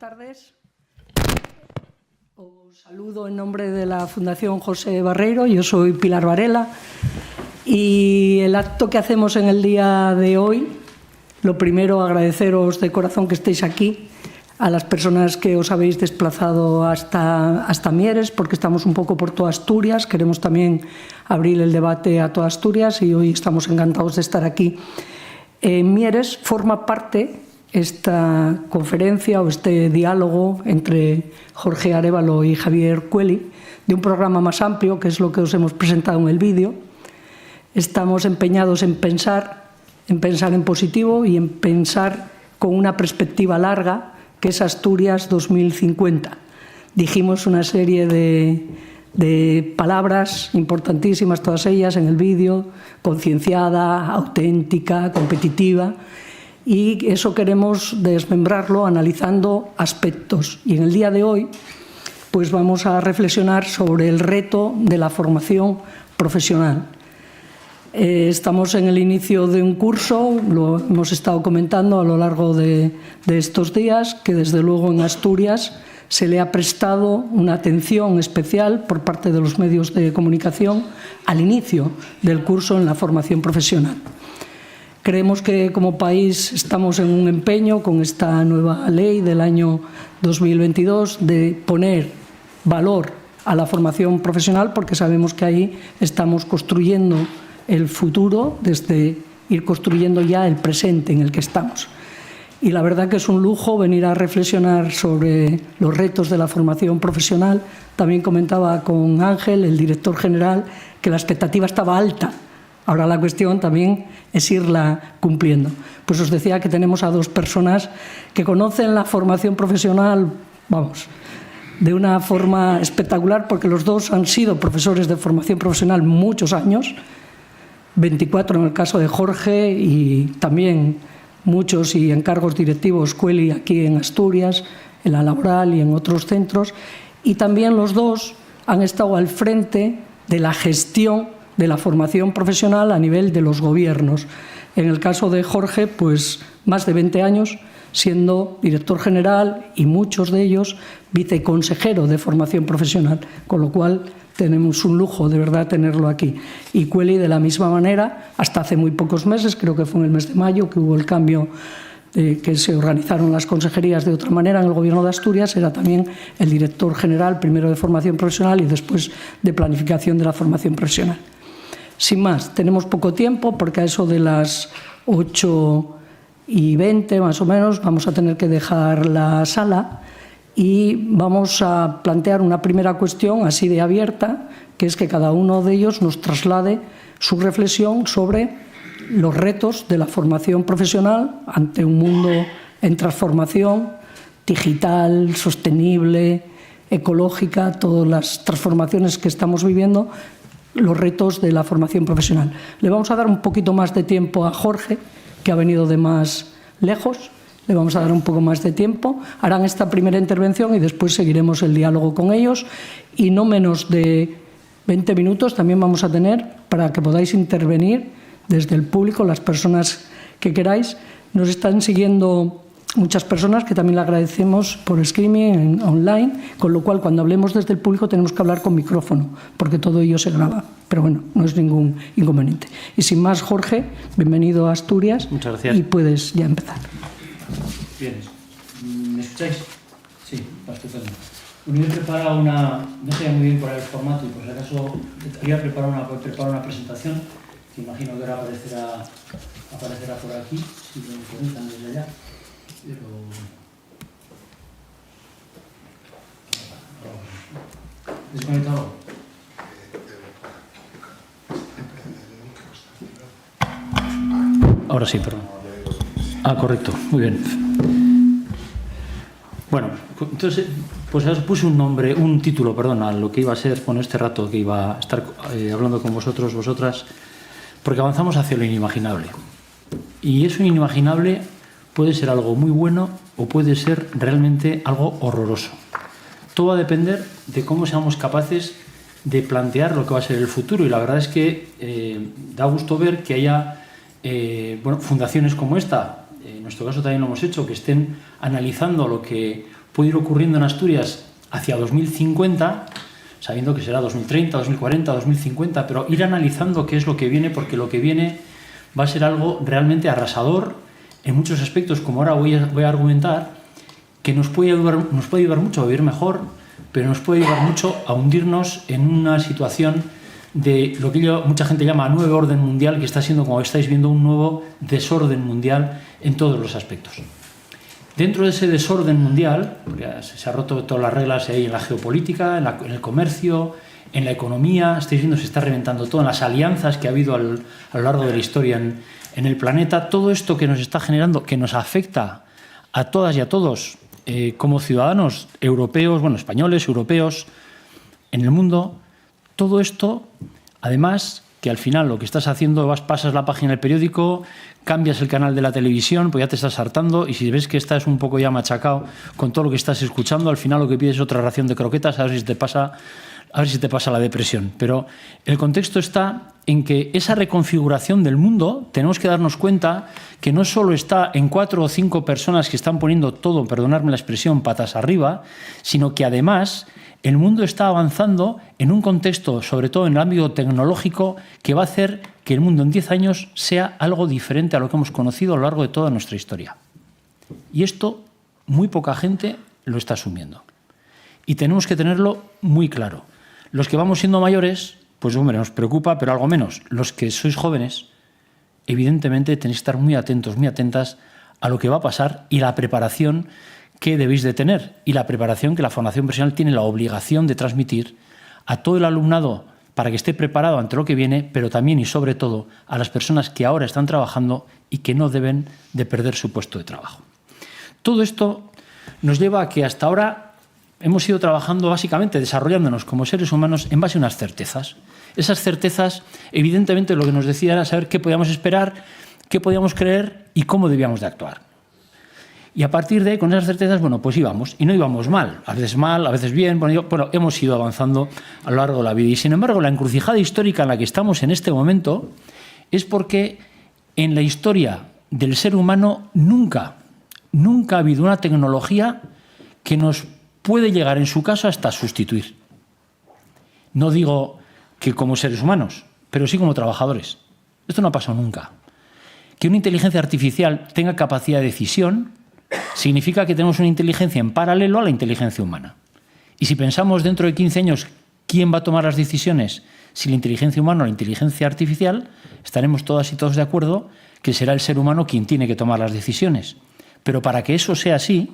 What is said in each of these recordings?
tardes. Os saludo en nombre de la Fundación José Barreiro. Yo soy Pilar Varela y el acto que hacemos en el día de hoy, lo primero, agradeceros de corazón que estéis aquí, a las personas que os habéis desplazado hasta Mieres, porque estamos un poco por toda Asturias. Queremos también abrir el debate a toda Asturias y hoy estamos encantados de estar aquí. Mieres forma parte esta conferencia o este diálogo entre Jorge Arévalo y Javier Cueli de un programa más amplio, que es lo que os hemos presentado en el vídeo. Estamos empeñados en pensar en positivo y en pensar con una perspectiva larga, que es Asturias 2050. Dijimos una serie de palabras importantísimas, todas ellas en el vídeo: concienciada, auténtica, competitiva, y eso queremos desmembrarlo analizando aspectos. Y en el día de hoy pues vamos a reflexionar sobre el reto de la formación profesional. Estamos en el inicio de un curso, lo hemos estado comentando a lo largo de estos días, que desde luego en Asturias se le ha prestado una atención especial por parte de los medios de comunicación al inicio del curso en la formación profesional. Creemos que como país estamos en un empeño con esta nueva ley del año 2022 de poner valor a la formación profesional, porque sabemos que ahí estamos construyendo el futuro desde ir construyendo ya el presente en el que estamos. Y la verdad que es un lujo venir a reflexionar sobre los retos de la formación profesional. También comentaba con Ángel, el director general, que la expectativa estaba alta. Ahora la cuestión también es irla cumpliendo. Pues os decía que tenemos a dos personas que conocen la formación profesional, vamos, de una forma espectacular, porque los dos han sido profesores de formación profesional muchos años, 24 en el caso de Jorge, y también muchos y en cargos directivos Cueli aquí en Asturias, en la Laboral y en otros centros, y también los dos han estado al frente de la gestión de la formación profesional a nivel de los gobiernos. En el caso de Jorge, pues más de 20 años siendo director general y muchos de ellos viceconsejero de formación profesional, con lo cual tenemos un lujo de verdad tenerlo aquí. Y Cueli de la misma manera, hasta hace muy pocos meses, creo que fue en el mes de mayo que hubo el cambio, que se organizaron las consejerías de otra manera en el Gobierno de Asturias, era también el director general, primero de formación profesional y después de planificación de la formación profesional. Sin más, tenemos poco tiempo porque a eso de las 8:20 más o menos vamos a tener que dejar la sala y vamos a plantear una primera cuestión así de abierta, que es que cada uno de ellos nos traslade su reflexión sobre los retos de la formación profesional ante un mundo en transformación digital, sostenible, ecológica, todas las transformaciones que estamos viviendo, los retos de la formación profesional. Le vamos a dar un poquito más de tiempo a Jorge, que ha venido de más lejos. Le vamos a dar un poco más de tiempo. Harán esta primera intervención y después seguiremos el diálogo con ellos. Y no menos de 20 minutos también vamos a tener para que podáis intervenir desde el público, las personas que queráis. Nos están siguiendo muchas personas que también le agradecemos por streaming online, con lo cual cuando hablemos desde el público tenemos que hablar con micrófono, porque todo ello se graba. Pero bueno, no es ningún inconveniente. Y sin más, Jorge, bienvenido a Asturias. Muchas gracias. Y puedes ya empezar. Bien, ¿me escucháis? Sí, estupendo. Bueno, yo he preparado una... No sé muy bien cuál es el formato y por si acaso había preparado una presentación que imagino que ahora aparecerá por aquí, si lo preguntan desde allá. Pero... ¿Desconectado? Ahora sí, perdón. Ah, correcto, muy bien. Bueno, entonces, pues os puse un título, perdón, a lo que iba a ser, bueno, este rato que iba a estar hablando con vosotros, vosotras, porque avanzamos hacia lo inimaginable. Y eso inimaginable puede ser algo muy bueno o puede ser realmente algo horroroso. Todo va a depender de cómo seamos capaces de plantear lo que va a ser el futuro. Y la verdad es que da gusto ver que haya fundaciones como esta, en nuestro caso también lo hemos hecho, que estén analizando lo que puede ir ocurriendo en Asturias hacia 2050, sabiendo que será 2030, 2040, 2050, pero ir analizando qué es lo que viene, porque lo que viene va a ser algo realmente arrasador en muchos aspectos, como ahora voy a argumentar, que nos puede ayudar mucho a vivir mejor, pero nos puede ayudar mucho a hundirnos en una situación de lo que mucha gente llama nuevo orden mundial, que está siendo, como estáis viendo, un nuevo desorden mundial en todos los aspectos. Dentro de ese desorden mundial, porque se ha roto todas las reglas ahí en la geopolítica, en el comercio, en la economía, estáis viendo, se está reventando todo, en las alianzas que ha habido a lo largo de la historia en el planeta, todo esto que nos está generando, que nos afecta a todas y a todos como ciudadanos europeos, bueno, españoles, europeos, en el mundo, todo esto, además, que al final lo que estás haciendo, pasas la página del periódico, cambias el canal de la televisión, pues ya te estás hartando, y si ves que estás un poco ya machacado con todo lo que estás escuchando, al final lo que pides es otra ración de croquetas, a ver si te pasa la depresión. Pero el contexto está en que esa reconfiguración del mundo, tenemos que darnos cuenta que no solo está en 4 o 5 personas que están poniendo todo, perdonadme la expresión, patas arriba, sino que además el mundo está avanzando en un contexto, sobre todo en el ámbito tecnológico, que va a hacer que el mundo en 10 años sea algo diferente a lo que hemos conocido a lo largo de toda nuestra historia. Y esto muy poca gente lo está asumiendo. Y tenemos que tenerlo muy claro. Los que vamos siendo mayores, pues hombre, nos preocupa, pero algo menos. Los que sois jóvenes, evidentemente tenéis que estar muy atentos, muy atentas a lo que va a pasar y la preparación que debéis de tener y la preparación que la formación profesional tiene la obligación de transmitir a todo el alumnado para que esté preparado ante lo que viene, pero también y sobre todo a las personas que ahora están trabajando y que no deben de perder su puesto de trabajo. Todo esto nos lleva a que hasta ahora hemos ido trabajando básicamente, desarrollándonos como seres humanos en base a unas certezas. Esas certezas, evidentemente, lo que nos decía era saber qué podíamos esperar, qué podíamos creer y cómo debíamos de actuar. Y a partir de ahí, con esas certezas, bueno, pues íbamos. Y no íbamos mal, a veces bien. Bueno, hemos ido avanzando a lo largo de la vida. Y sin embargo, la encrucijada histórica en la que estamos en este momento es porque en la historia del ser humano nunca ha habido una tecnología que nos puede llegar, en su caso, hasta sustituir. No digo que como seres humanos, pero sí como trabajadores. Esto no ha pasado nunca. Que una inteligencia artificial tenga capacidad de decisión significa que tenemos una inteligencia en paralelo a la inteligencia humana. Y si pensamos dentro de 15 años quién va a tomar las decisiones, si la inteligencia humana o la inteligencia artificial, estaremos todas y todos de acuerdo que será el ser humano quien tiene que tomar las decisiones. Pero para que eso sea así,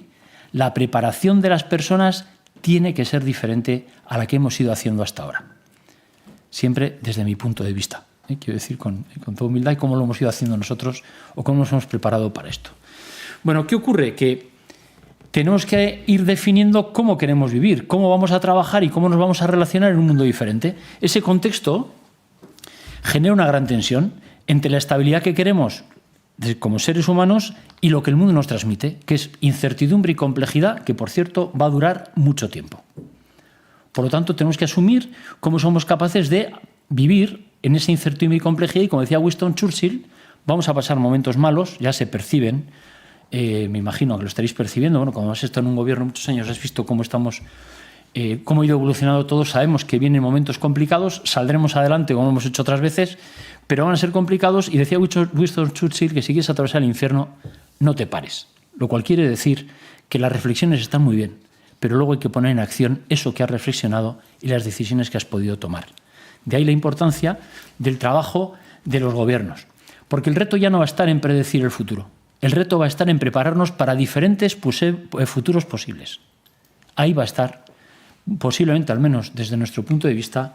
la preparación de las personas tiene que ser diferente a la que hemos ido haciendo hasta ahora. Siempre desde mi punto de vista. Quiero decir, con toda humildad, y cómo lo hemos ido haciendo nosotros o cómo nos hemos preparado para esto. Bueno, ¿qué ocurre? Que tenemos que ir definiendo cómo queremos vivir, cómo vamos a trabajar y cómo nos vamos a relacionar en un mundo diferente. Ese contexto genera una gran tensión entre la estabilidad que queremos como seres humanos y lo que el mundo nos transmite, que es incertidumbre y complejidad, que, por cierto, va a durar mucho tiempo. Por lo tanto, tenemos que asumir cómo somos capaces de vivir en esa incertidumbre y complejidad. Y como decía Winston Churchill, vamos a pasar momentos malos, ya se perciben. Me imagino que lo estaréis percibiendo. Bueno, como has estado en un gobierno muchos años, has visto cómo cómo ha ido evolucionando todo. Sabemos que vienen momentos complicados, saldremos adelante como hemos hecho otras veces, pero van a ser complicados. Y decía Winston Churchill que si quieres atravesar el infierno, no te pares. Lo cual quiere decir que las reflexiones están muy bien, pero luego hay que poner en acción eso que has reflexionado y las decisiones que has podido tomar. De ahí la importancia del trabajo de los gobiernos, porque el reto ya no va a estar en predecir el futuro. El reto va a estar en prepararnos para diferentes futuros posibles. Ahí va a estar, posiblemente, al menos desde nuestro punto de vista,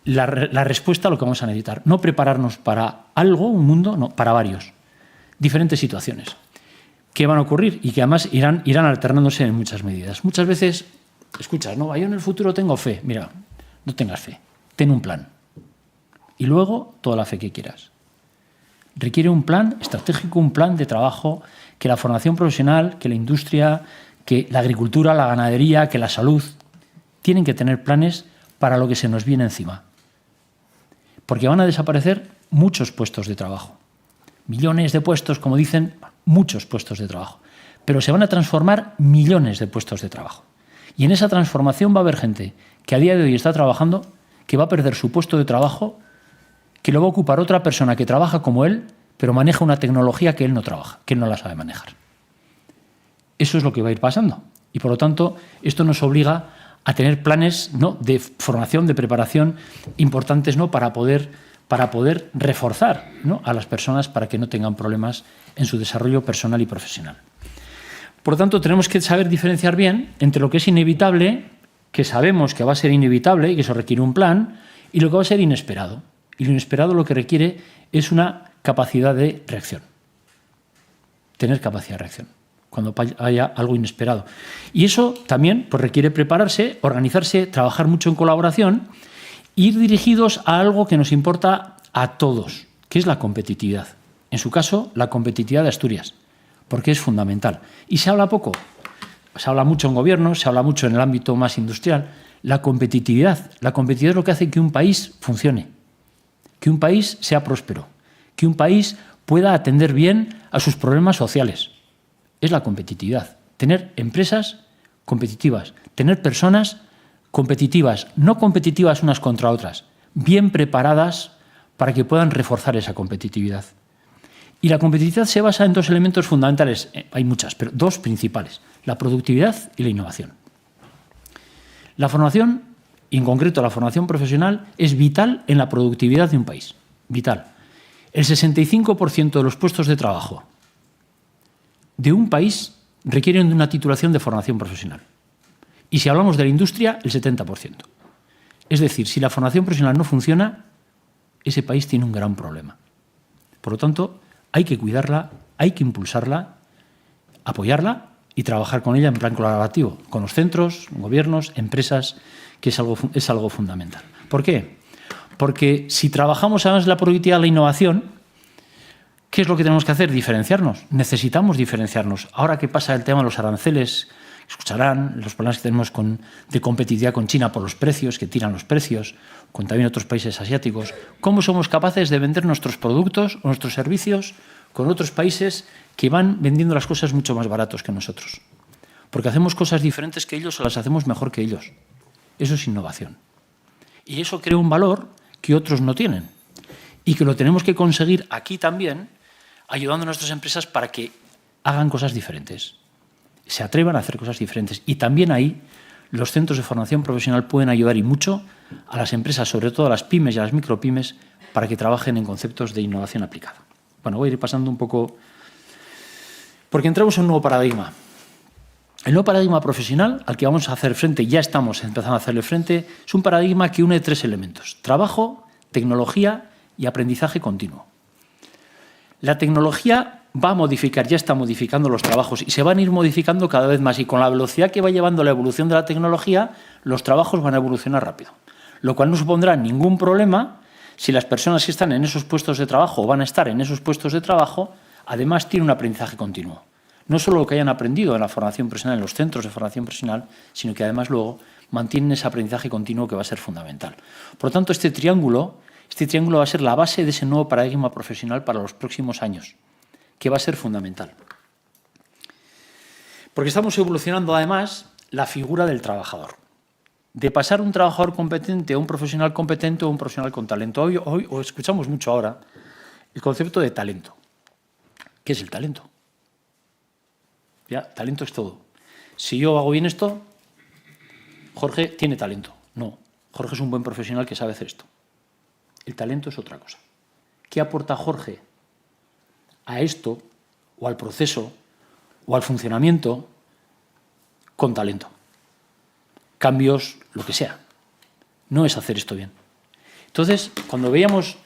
la respuesta a lo que vamos a necesitar. No prepararnos para algo, un mundo, no, para varios. Diferentes situaciones que van a ocurrir y que además irán alternándose en muchas medidas. Muchas veces escuchas, no, yo en el futuro tengo fe. Mira, no tengas fe, ten un plan. Y luego toda la fe que quieras. Requiere un plan estratégico, un plan de trabajo, que la formación profesional, que la industria, que la agricultura, la ganadería, que la salud, tienen que tener planes para lo que se nos viene encima. Porque van a desaparecer muchos puestos de trabajo. Millones de puestos, como dicen, muchos puestos de trabajo. pero se van a transformar millones de puestos de trabajo. Y en esa transformación va a haber gente que a día de hoy está trabajando, que va a perder su puesto de trabajo, que lo va a ocupar otra persona que trabaja como él, pero maneja una tecnología que él no trabaja, que él no la sabe manejar. Eso es lo que va a ir pasando. Y por lo tanto, esto nos obliga a tener planes, ¿no?, de formación, de preparación importantes, ¿no?, para poder reforzar, ¿no?, a las personas para que no tengan problemas en su desarrollo personal y profesional. Por lo tanto, tenemos que saber diferenciar bien entre lo que es inevitable, que sabemos que va a ser inevitable y que eso requiere un plan, y lo que va a ser inesperado. Y lo inesperado lo que requiere es una capacidad de reacción. Tener capacidad de reacción cuando haya algo inesperado. Y eso también pues, requiere prepararse, organizarse, trabajar mucho en colaboración, ir dirigidos a algo que nos importa a todos, que es la competitividad. En su caso, la competitividad de Asturias, porque es fundamental. Y se habla poco, se habla mucho en gobierno, se habla mucho en el ámbito más industrial. La competitividad es lo que hace que un país funcione, que un país sea próspero, que un país pueda atender bien a sus problemas sociales. Es la competitividad. Tener empresas competitivas, tener personas competitivas, no competitivas unas contra otras, bien preparadas para que puedan reforzar esa competitividad. Y la competitividad se basa en dos elementos fundamentales, hay muchas, pero dos principales, la productividad y la innovación. La formación, y en concreto la formación profesional, es vital en la productividad de un país, vital. El 65% de los puestos de trabajo de un país requieren de una titulación de formación profesional. Y si hablamos de la industria, el 70%. Es decir, si la formación profesional no funciona, ese país tiene un gran problema. Por lo tanto, hay que cuidarla, hay que impulsarla, apoyarla y trabajar con ella en plan colaborativo, con los centros, gobiernos, empresas, que es algo fundamental. ¿Por qué? Porque si trabajamos además la productividad, la innovación, ¿qué es lo que tenemos que hacer? Diferenciarnos. Necesitamos diferenciarnos. Ahora que pasa el tema de los aranceles, escucharán los problemas que tenemos de competitividad con China por los precios, que tiran los precios, con también otros países asiáticos. ¿Cómo somos capaces de vender nuestros productos o nuestros servicios con otros países que van vendiendo las cosas mucho más baratos que nosotros? Porque hacemos cosas diferentes que ellos o las hacemos mejor que ellos. Eso es innovación. Y eso crea un valor que otros no tienen. Y que lo tenemos que conseguir aquí también, ayudando a nuestras empresas para que hagan cosas diferentes, se atrevan a hacer cosas diferentes. Y también ahí los centros de formación profesional pueden ayudar y mucho a las empresas, sobre todo a las pymes y a las micropymes, para que trabajen en conceptos de innovación aplicada. Bueno, voy a ir pasando un poco, porque entramos en un nuevo paradigma. El nuevo paradigma profesional al que vamos a hacer frente, ya estamos empezando a hacerle frente, es un paradigma que une tres elementos: trabajo, tecnología y aprendizaje continuo. La tecnología va a modificar, ya está modificando los trabajos y se van a ir modificando cada vez más, y con la velocidad que va llevando la evolución de la tecnología, los trabajos van a evolucionar rápido, lo cual no supondrá ningún problema si las personas que están en esos puestos de trabajo o van a estar en esos puestos de trabajo, además tienen un aprendizaje continuo. No solo lo que hayan aprendido en la formación profesional, en los centros de formación profesional, sino que además luego mantienen ese aprendizaje continuo que va a ser fundamental. Por lo tanto, este triángulo va a ser la base de ese nuevo paradigma profesional para los próximos años, que va a ser fundamental. Porque estamos evolucionando además la figura del trabajador. De pasar un trabajador competente a un profesional competente o un profesional con talento. Hoy escuchamos mucho ahora el concepto de talento. ¿Qué es el talento? Ya, talento es todo. Si yo hago bien esto, Jorge tiene talento. No, Jorge es un buen profesional que sabe hacer esto. El talento es otra cosa. ¿Qué aporta Jorge a esto, o al proceso, o al funcionamiento con talento? Cambios, lo que sea. No es hacer esto bien. Entonces, cuando veíamos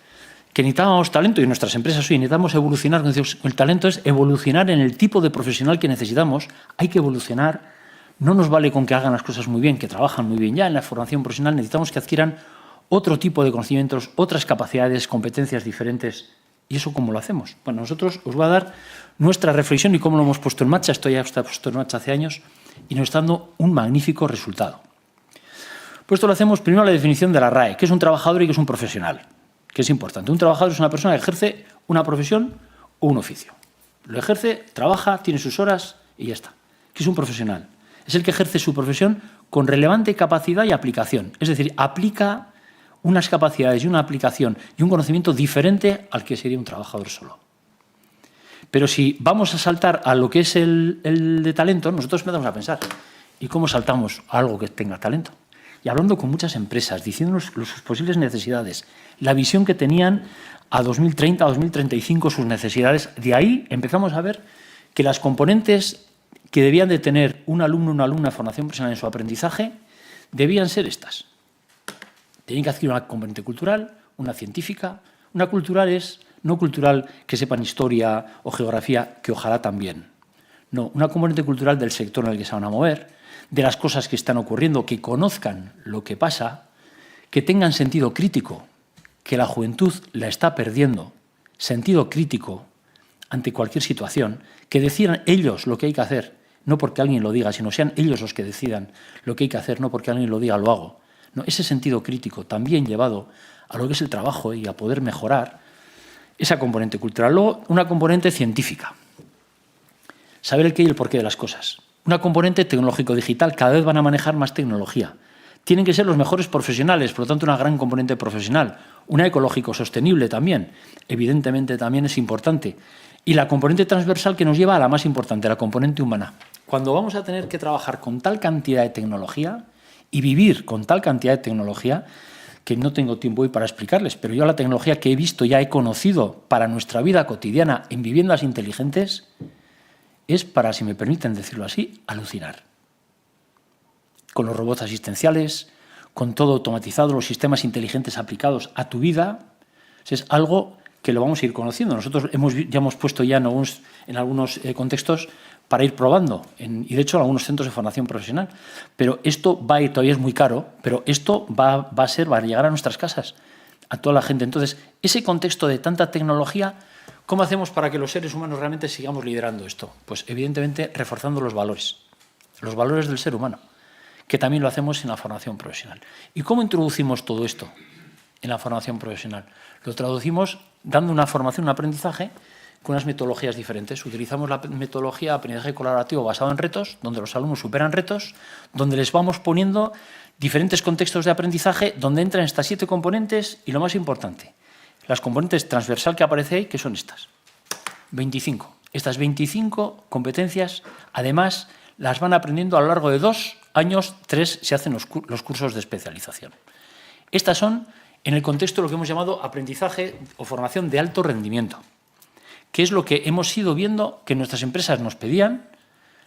que necesitábamos talento, y en nuestras empresas hoy necesitamos evolucionar, el talento es evolucionar en el tipo de profesional que necesitamos, hay que evolucionar, no nos vale con que hagan las cosas muy bien, que trabajan muy bien ya en la formación profesional, necesitamos que adquieran otro tipo de conocimientos, otras capacidades, competencias diferentes. ¿Y eso cómo lo hacemos? Bueno, nosotros os voy a dar nuestra reflexión y cómo lo hemos puesto en marcha. Esto ya está puesto en marcha hace años y nos está dando un magnífico resultado. Pues esto lo hacemos primero la definición de la RAE, que es un trabajador y que es un profesional, que es importante. Un trabajador es una persona que ejerce una profesión o un oficio. Lo ejerce, trabaja, tiene sus horas y ya está. ¿Qué es un profesional? Es el que ejerce su profesión con relevante capacidad y aplicación. Es decir, aplica unas capacidades y una aplicación y un conocimiento diferente al que sería un trabajador solo. Pero si vamos a saltar a lo que es el de talento, nosotros empezamos a pensar, ¿y cómo saltamos a algo que tenga talento? Y hablando con muchas empresas, diciéndonos sus posibles necesidades, la visión que tenían a 2030, a 2035, sus necesidades, de ahí empezamos a ver que las componentes que debían de tener un alumno o una alumna de formación profesional en su aprendizaje debían ser estas. Tienen que adquirir una componente cultural, una científica. Una cultural es no cultural que sepan historia o geografía, que ojalá también. No, una componente cultural del sector en el que se van a mover, de las cosas que están ocurriendo, que conozcan lo que pasa, que tengan sentido crítico, que la juventud la está perdiendo, sentido crítico ante cualquier situación, que decidan ellos lo que hay que hacer, no porque alguien lo diga, sino sean ellos los que decidan lo que hay que hacer, no porque alguien lo diga, lo hago. No, ese sentido crítico también llevado a lo que es el trabajo y a poder mejorar esa componente cultural. Luego, una componente científica. Saber el qué y el porqué de las cosas. Una componente tecnológico-digital. Cada vez van a manejar más tecnología. Tienen que ser los mejores profesionales, por lo tanto, una gran componente profesional. Una ecológico-sostenible también. Evidentemente, también es importante. Y la componente transversal que nos lleva a la más importante, la componente humana. Cuando vamos a tener que trabajar con tal cantidad de tecnología y vivir con tal cantidad de tecnología, que no tengo tiempo hoy para explicarles, pero yo la tecnología que he visto, ya he conocido para nuestra vida cotidiana en viviendas inteligentes, es, para, si me permiten decirlo así, alucinar. Con los robots asistenciales, con todo automatizado, los sistemas inteligentes aplicados a tu vida, es algo que lo vamos a ir conociendo. Nosotros ya hemos puesto ya en algunos contextos para ir probando, y de hecho en algunos centros de formación profesional. Pero esto va a ir, todavía es muy caro, pero esto va a llegar a nuestras casas, a toda la gente. Entonces, ese contexto de tanta tecnología, ¿cómo hacemos para que los seres humanos realmente sigamos liderando esto? Pues evidentemente reforzando los valores del ser humano, que también lo hacemos en la formación profesional. ¿Y cómo introducimos todo esto en la formación profesional? Lo traducimos dando una formación, un aprendizaje con unas metodologías diferentes. Utilizamos la metodología de aprendizaje colaborativo basado en retos, donde los alumnos superan retos, donde les vamos poniendo diferentes contextos de aprendizaje, donde entran estas 7 componentes y, lo más importante, las componentes transversal que aparece ahí, que son estas. 25. Estas 25 competencias, además, las van aprendiendo a lo largo de 2 años, 3 se hacen los cursos de especialización. Estas son en el contexto de lo que hemos llamado aprendizaje o formación de alto rendimiento, que es lo que hemos ido viendo que nuestras empresas nos pedían,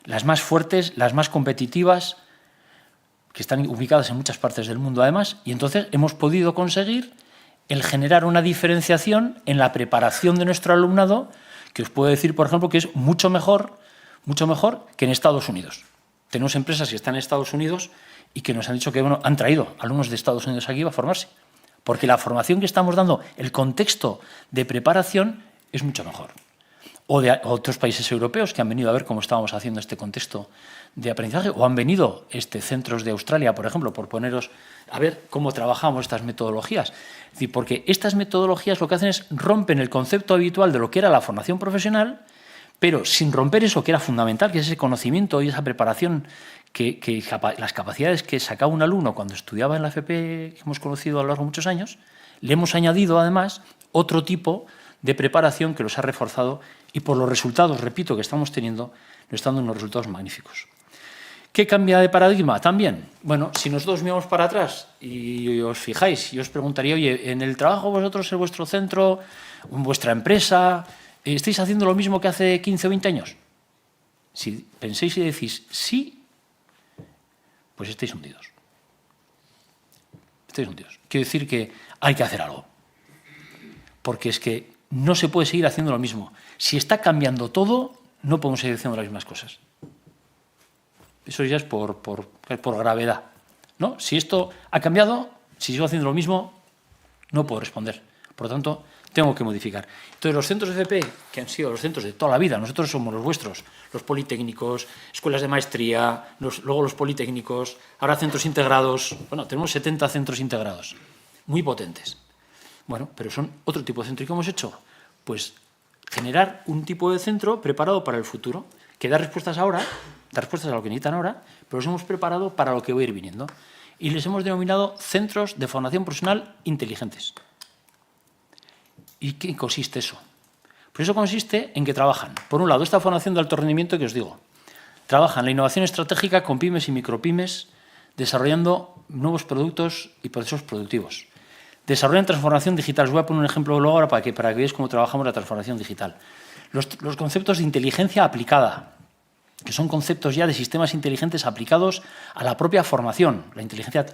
las más fuertes, las más competitivas, que están ubicadas en muchas partes del mundo además, y entonces hemos podido conseguir el generar una diferenciación en la preparación de nuestro alumnado, que os puedo decir, por ejemplo, que es mucho mejor que en Estados Unidos. Tenemos empresas que están en Estados Unidos y que nos han dicho que han traído alumnos de Estados Unidos aquí a formarse, porque la formación que estamos dando, el contexto de preparación es mucho mejor. O de otros países europeos que han venido a ver cómo estábamos haciendo este contexto de aprendizaje, o han venido centros de Australia, por ejemplo, por poneros a ver cómo trabajamos estas metodologías. Es decir, porque estas metodologías lo que hacen es rompen el concepto habitual de lo que era la formación profesional, pero sin romper eso que era fundamental, que es ese conocimiento y esa preparación, las capacidades que sacaba un alumno cuando estudiaba en la FP, que hemos conocido a lo largo de muchos años. Le hemos añadido, además, otro tipo de preparación que los ha reforzado y por los resultados, repito, que estamos teniendo, nos están dando unos resultados magníficos. ¿Qué cambia de paradigma? También, bueno, si nosotros miramos para atrás y os fijáis, yo os preguntaría, oye, en el trabajo vosotros, en vuestro centro, en vuestra empresa, ¿estáis haciendo lo mismo que hace 15 o 20 años? Si penséis y decís sí, pues estáis hundidos. Estáis hundidos. Quiero decir que hay que hacer algo. Porque es que no se puede seguir haciendo lo mismo. Si está cambiando todo, no podemos seguir haciendo las mismas cosas. Eso ya es por gravedad, ¿no? Si esto ha cambiado, si sigo haciendo lo mismo, no puedo responder. Por lo tanto, tengo que modificar. Entonces, los centros de FP, que han sido los centros de toda la vida, nosotros somos los vuestros, los politécnicos, escuelas de maestría, luego los politécnicos, ahora centros integrados. Bueno, tenemos 70 centros integrados, muy potentes. Bueno, pero son otro tipo de centro. ¿Y qué hemos hecho? Pues generar un tipo de centro preparado para el futuro, que da respuestas ahora, da respuestas a lo que necesitan ahora, pero los hemos preparado para lo que va a ir viniendo. Y les hemos denominado centros de formación profesional inteligentes. ¿Y qué consiste eso? Pues eso consiste en que trabajan, por un lado, esta formación de alto rendimiento que os digo, trabajan la innovación estratégica con pymes y micropymes, desarrollando nuevos productos y procesos productivos. Desarrollan transformación digital. Os voy a poner un ejemplo luego ahora para que veáis cómo trabajamos la transformación digital. Los conceptos de inteligencia aplicada, que son conceptos ya de sistemas inteligentes aplicados a la propia formación, la inteligencia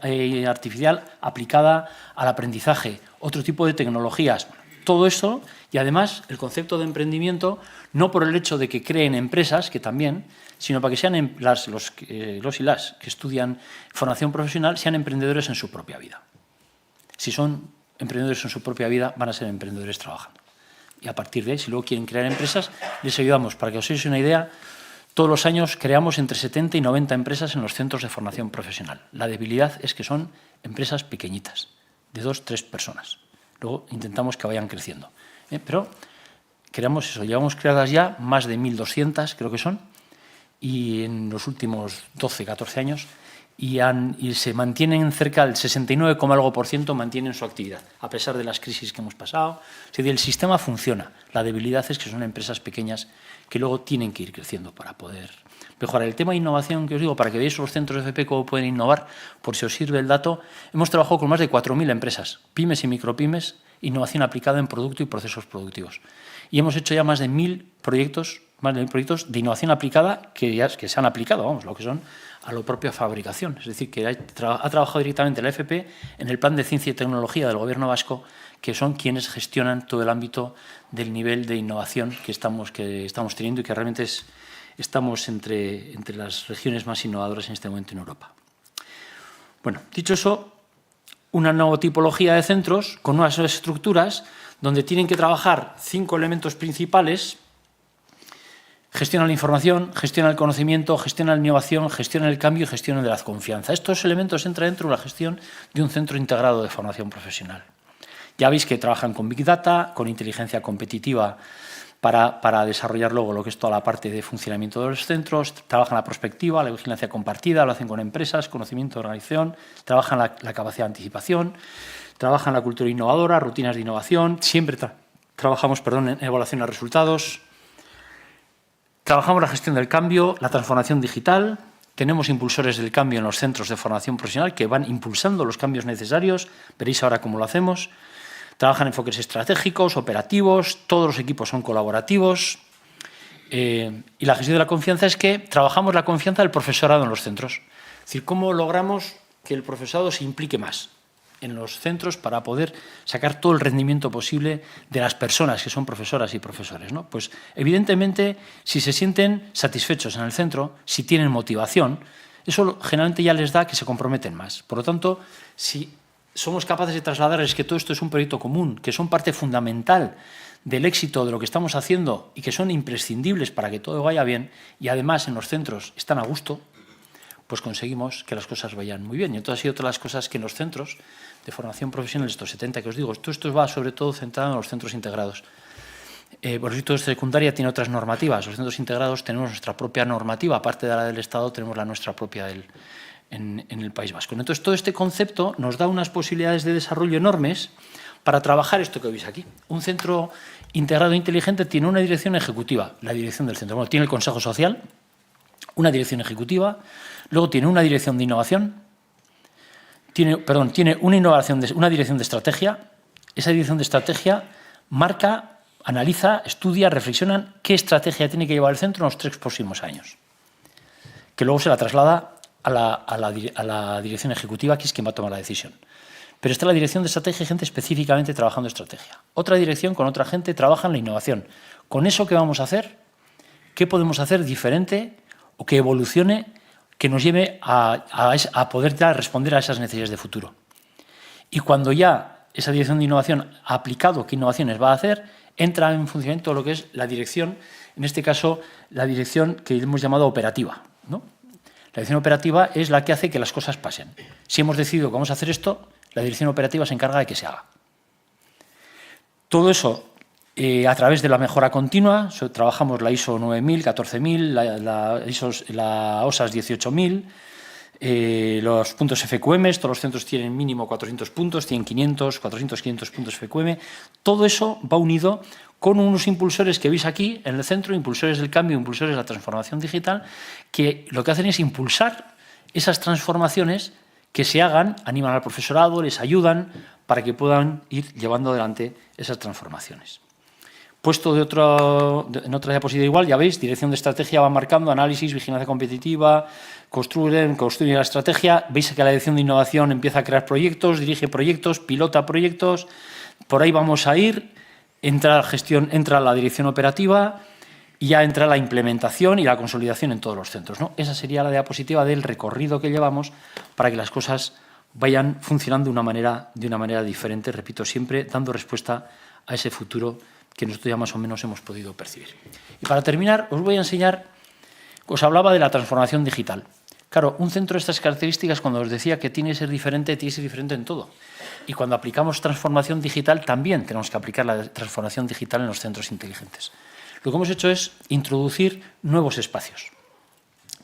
artificial aplicada al aprendizaje, otro tipo de tecnologías. Todo eso, y además el concepto de emprendimiento, no por el hecho de que creen empresas, que también, sino para que sean los y las que estudian formación profesional sean emprendedores en su propia vida. Si son emprendedores en su propia vida, van a ser emprendedores trabajando. Y a partir de ahí, si luego quieren crear empresas, les ayudamos. Para que os hagáis una idea, todos los años creamos entre 70 y 90 empresas en los centros de formación profesional. La debilidad es que son empresas pequeñitas, de 2 o 3 personas. Luego intentamos que vayan creciendo. Pero creamos eso, llevamos creadas ya más de 1.200, creo que son, y en los últimos 12, 14 años, y se mantienen cerca del 69,algo% mantienen su actividad, a pesar de las crisis que hemos pasado. Es decir, el sistema funciona. La debilidad es que son empresas pequeñas que luego tienen que ir creciendo para poder mejorar. El tema de innovación que os digo, para que veáis los centros de FP cómo pueden innovar, por si os sirve el dato, hemos trabajado con más de 4.000 empresas, pymes y micropymes, innovación aplicada en producto y procesos productivos. Y hemos hecho ya más de 1.000 proyectos de innovación aplicada que se han aplicado, vamos, lo que son a la propia fabricación. Es decir, que ha trabajado directamente la FP en el Plan de Ciencia y Tecnología del Gobierno vasco, que son quienes gestionan todo el ámbito del nivel de innovación que estamos teniendo y que realmente estamos entre las regiones más innovadoras en este momento en Europa. Bueno, dicho eso, una nueva tipología de centros con unas estructuras donde tienen que trabajar 5 elementos principales: gestionan la información, gestionan el conocimiento, gestionan la innovación, gestionan el cambio y gestionan de la confianza. Estos elementos entran dentro de la gestión de un centro integrado de formación profesional. Ya veis que trabajan con Big Data, con inteligencia competitiva para desarrollar luego lo que es toda la parte de funcionamiento de los centros, trabajan la prospectiva, la vigilancia compartida, lo hacen con empresas, conocimiento de organización, trabajan la capacidad de anticipación, trabajan la cultura innovadora, rutinas de innovación, siempre trabajamos en evaluación de resultados. Trabajamos la gestión del cambio, la transformación digital, tenemos impulsores del cambio en los centros de formación profesional que van impulsando los cambios necesarios, veréis ahora cómo lo hacemos. Trabajan enfoques estratégicos, operativos, todos los equipos son colaborativos. Y la gestión de la confianza es que trabajamos la confianza del profesorado en los centros. Es decir, cómo logramos que el profesorado se implique más en los centros para poder sacar todo el rendimiento posible de las personas que son profesoras y profesores, ¿no? Pues evidentemente, si se sienten satisfechos en el centro, si tienen motivación, eso generalmente ya les da que se comprometen más. Por lo tanto, si somos capaces de trasladarles que todo esto es un proyecto común, que son parte fundamental del éxito de lo que estamos haciendo y que son imprescindibles para que todo vaya bien, y además en los centros están a gusto, pues conseguimos que las cosas vayan muy bien. Y entonces ha sido todas las cosas que en los centros de formación profesional, estos 70 que os digo, esto va sobre todo centrado en los centros integrados. Por el instituto de secundaria tiene otras normativas. Los centros integrados tenemos nuestra propia normativa, aparte de la del Estado tenemos la nuestra propia en el País Vasco. Entonces todo este concepto nos da unas posibilidades de desarrollo enormes para trabajar esto que veis aquí. Un centro integrado inteligente tiene una dirección ejecutiva, la dirección del centro. Bueno, tiene el Consejo Social, una dirección ejecutiva, luego tiene una dirección de innovación, tiene una dirección de estrategia. Esa dirección de estrategia marca, analiza, estudia, reflexiona qué estrategia tiene que llevar el centro en los 3 próximos años, que luego se la traslada a la dirección ejecutiva, que es quien va a tomar la decisión. Pero está la dirección de estrategia y gente específicamente trabajando estrategia. Otra dirección con otra gente trabaja en la innovación. Con eso, ¿qué vamos a hacer? ¿Qué podemos hacer diferente o que evolucione, que nos lleve a poder responder a esas necesidades de futuro? Y cuando ya esa dirección de innovación ha aplicado qué innovaciones va a hacer, entra en funcionamiento lo que es la dirección, en este caso la dirección que hemos llamado operativa, ¿no? La dirección operativa es la que hace que las cosas pasen. Si hemos decidido que vamos a hacer esto, la dirección operativa se encarga de que se haga. Todo eso a través de la mejora continua. Trabajamos la ISO 9000, 14000, la OSAS 18000, los puntos FQM, todos los centros tienen mínimo 400 puntos, 100, 500, 400, 500 puntos FQM. Todo eso va unido con unos impulsores que veis aquí en el centro, impulsores del cambio, impulsores de la transformación digital, que lo que hacen es impulsar esas transformaciones que se hagan, animan al profesorado, les ayudan para que puedan ir llevando adelante esas transformaciones. Puesto en otra diapositiva igual, ya veis, dirección de estrategia va marcando, análisis, vigilancia competitiva, construye la estrategia. Veis que la dirección de innovación empieza a crear proyectos, dirige proyectos, pilota proyectos. Por ahí vamos a ir, entra la dirección operativa y ya entra la implementación y la consolidación en todos los centros, ¿no? Esa sería la diapositiva del recorrido que llevamos para que las cosas vayan funcionando de una manera diferente, repito, siempre dando respuesta a ese futuro que nosotros ya más o menos hemos podido percibir. Y para terminar, os voy a enseñar, os hablaba de la transformación digital. Claro, un centro de estas características, cuando os decía que tiene que ser diferente en todo. Y cuando aplicamos transformación digital, también tenemos que aplicar la transformación digital en los centros inteligentes. Lo que hemos hecho es introducir nuevos espacios.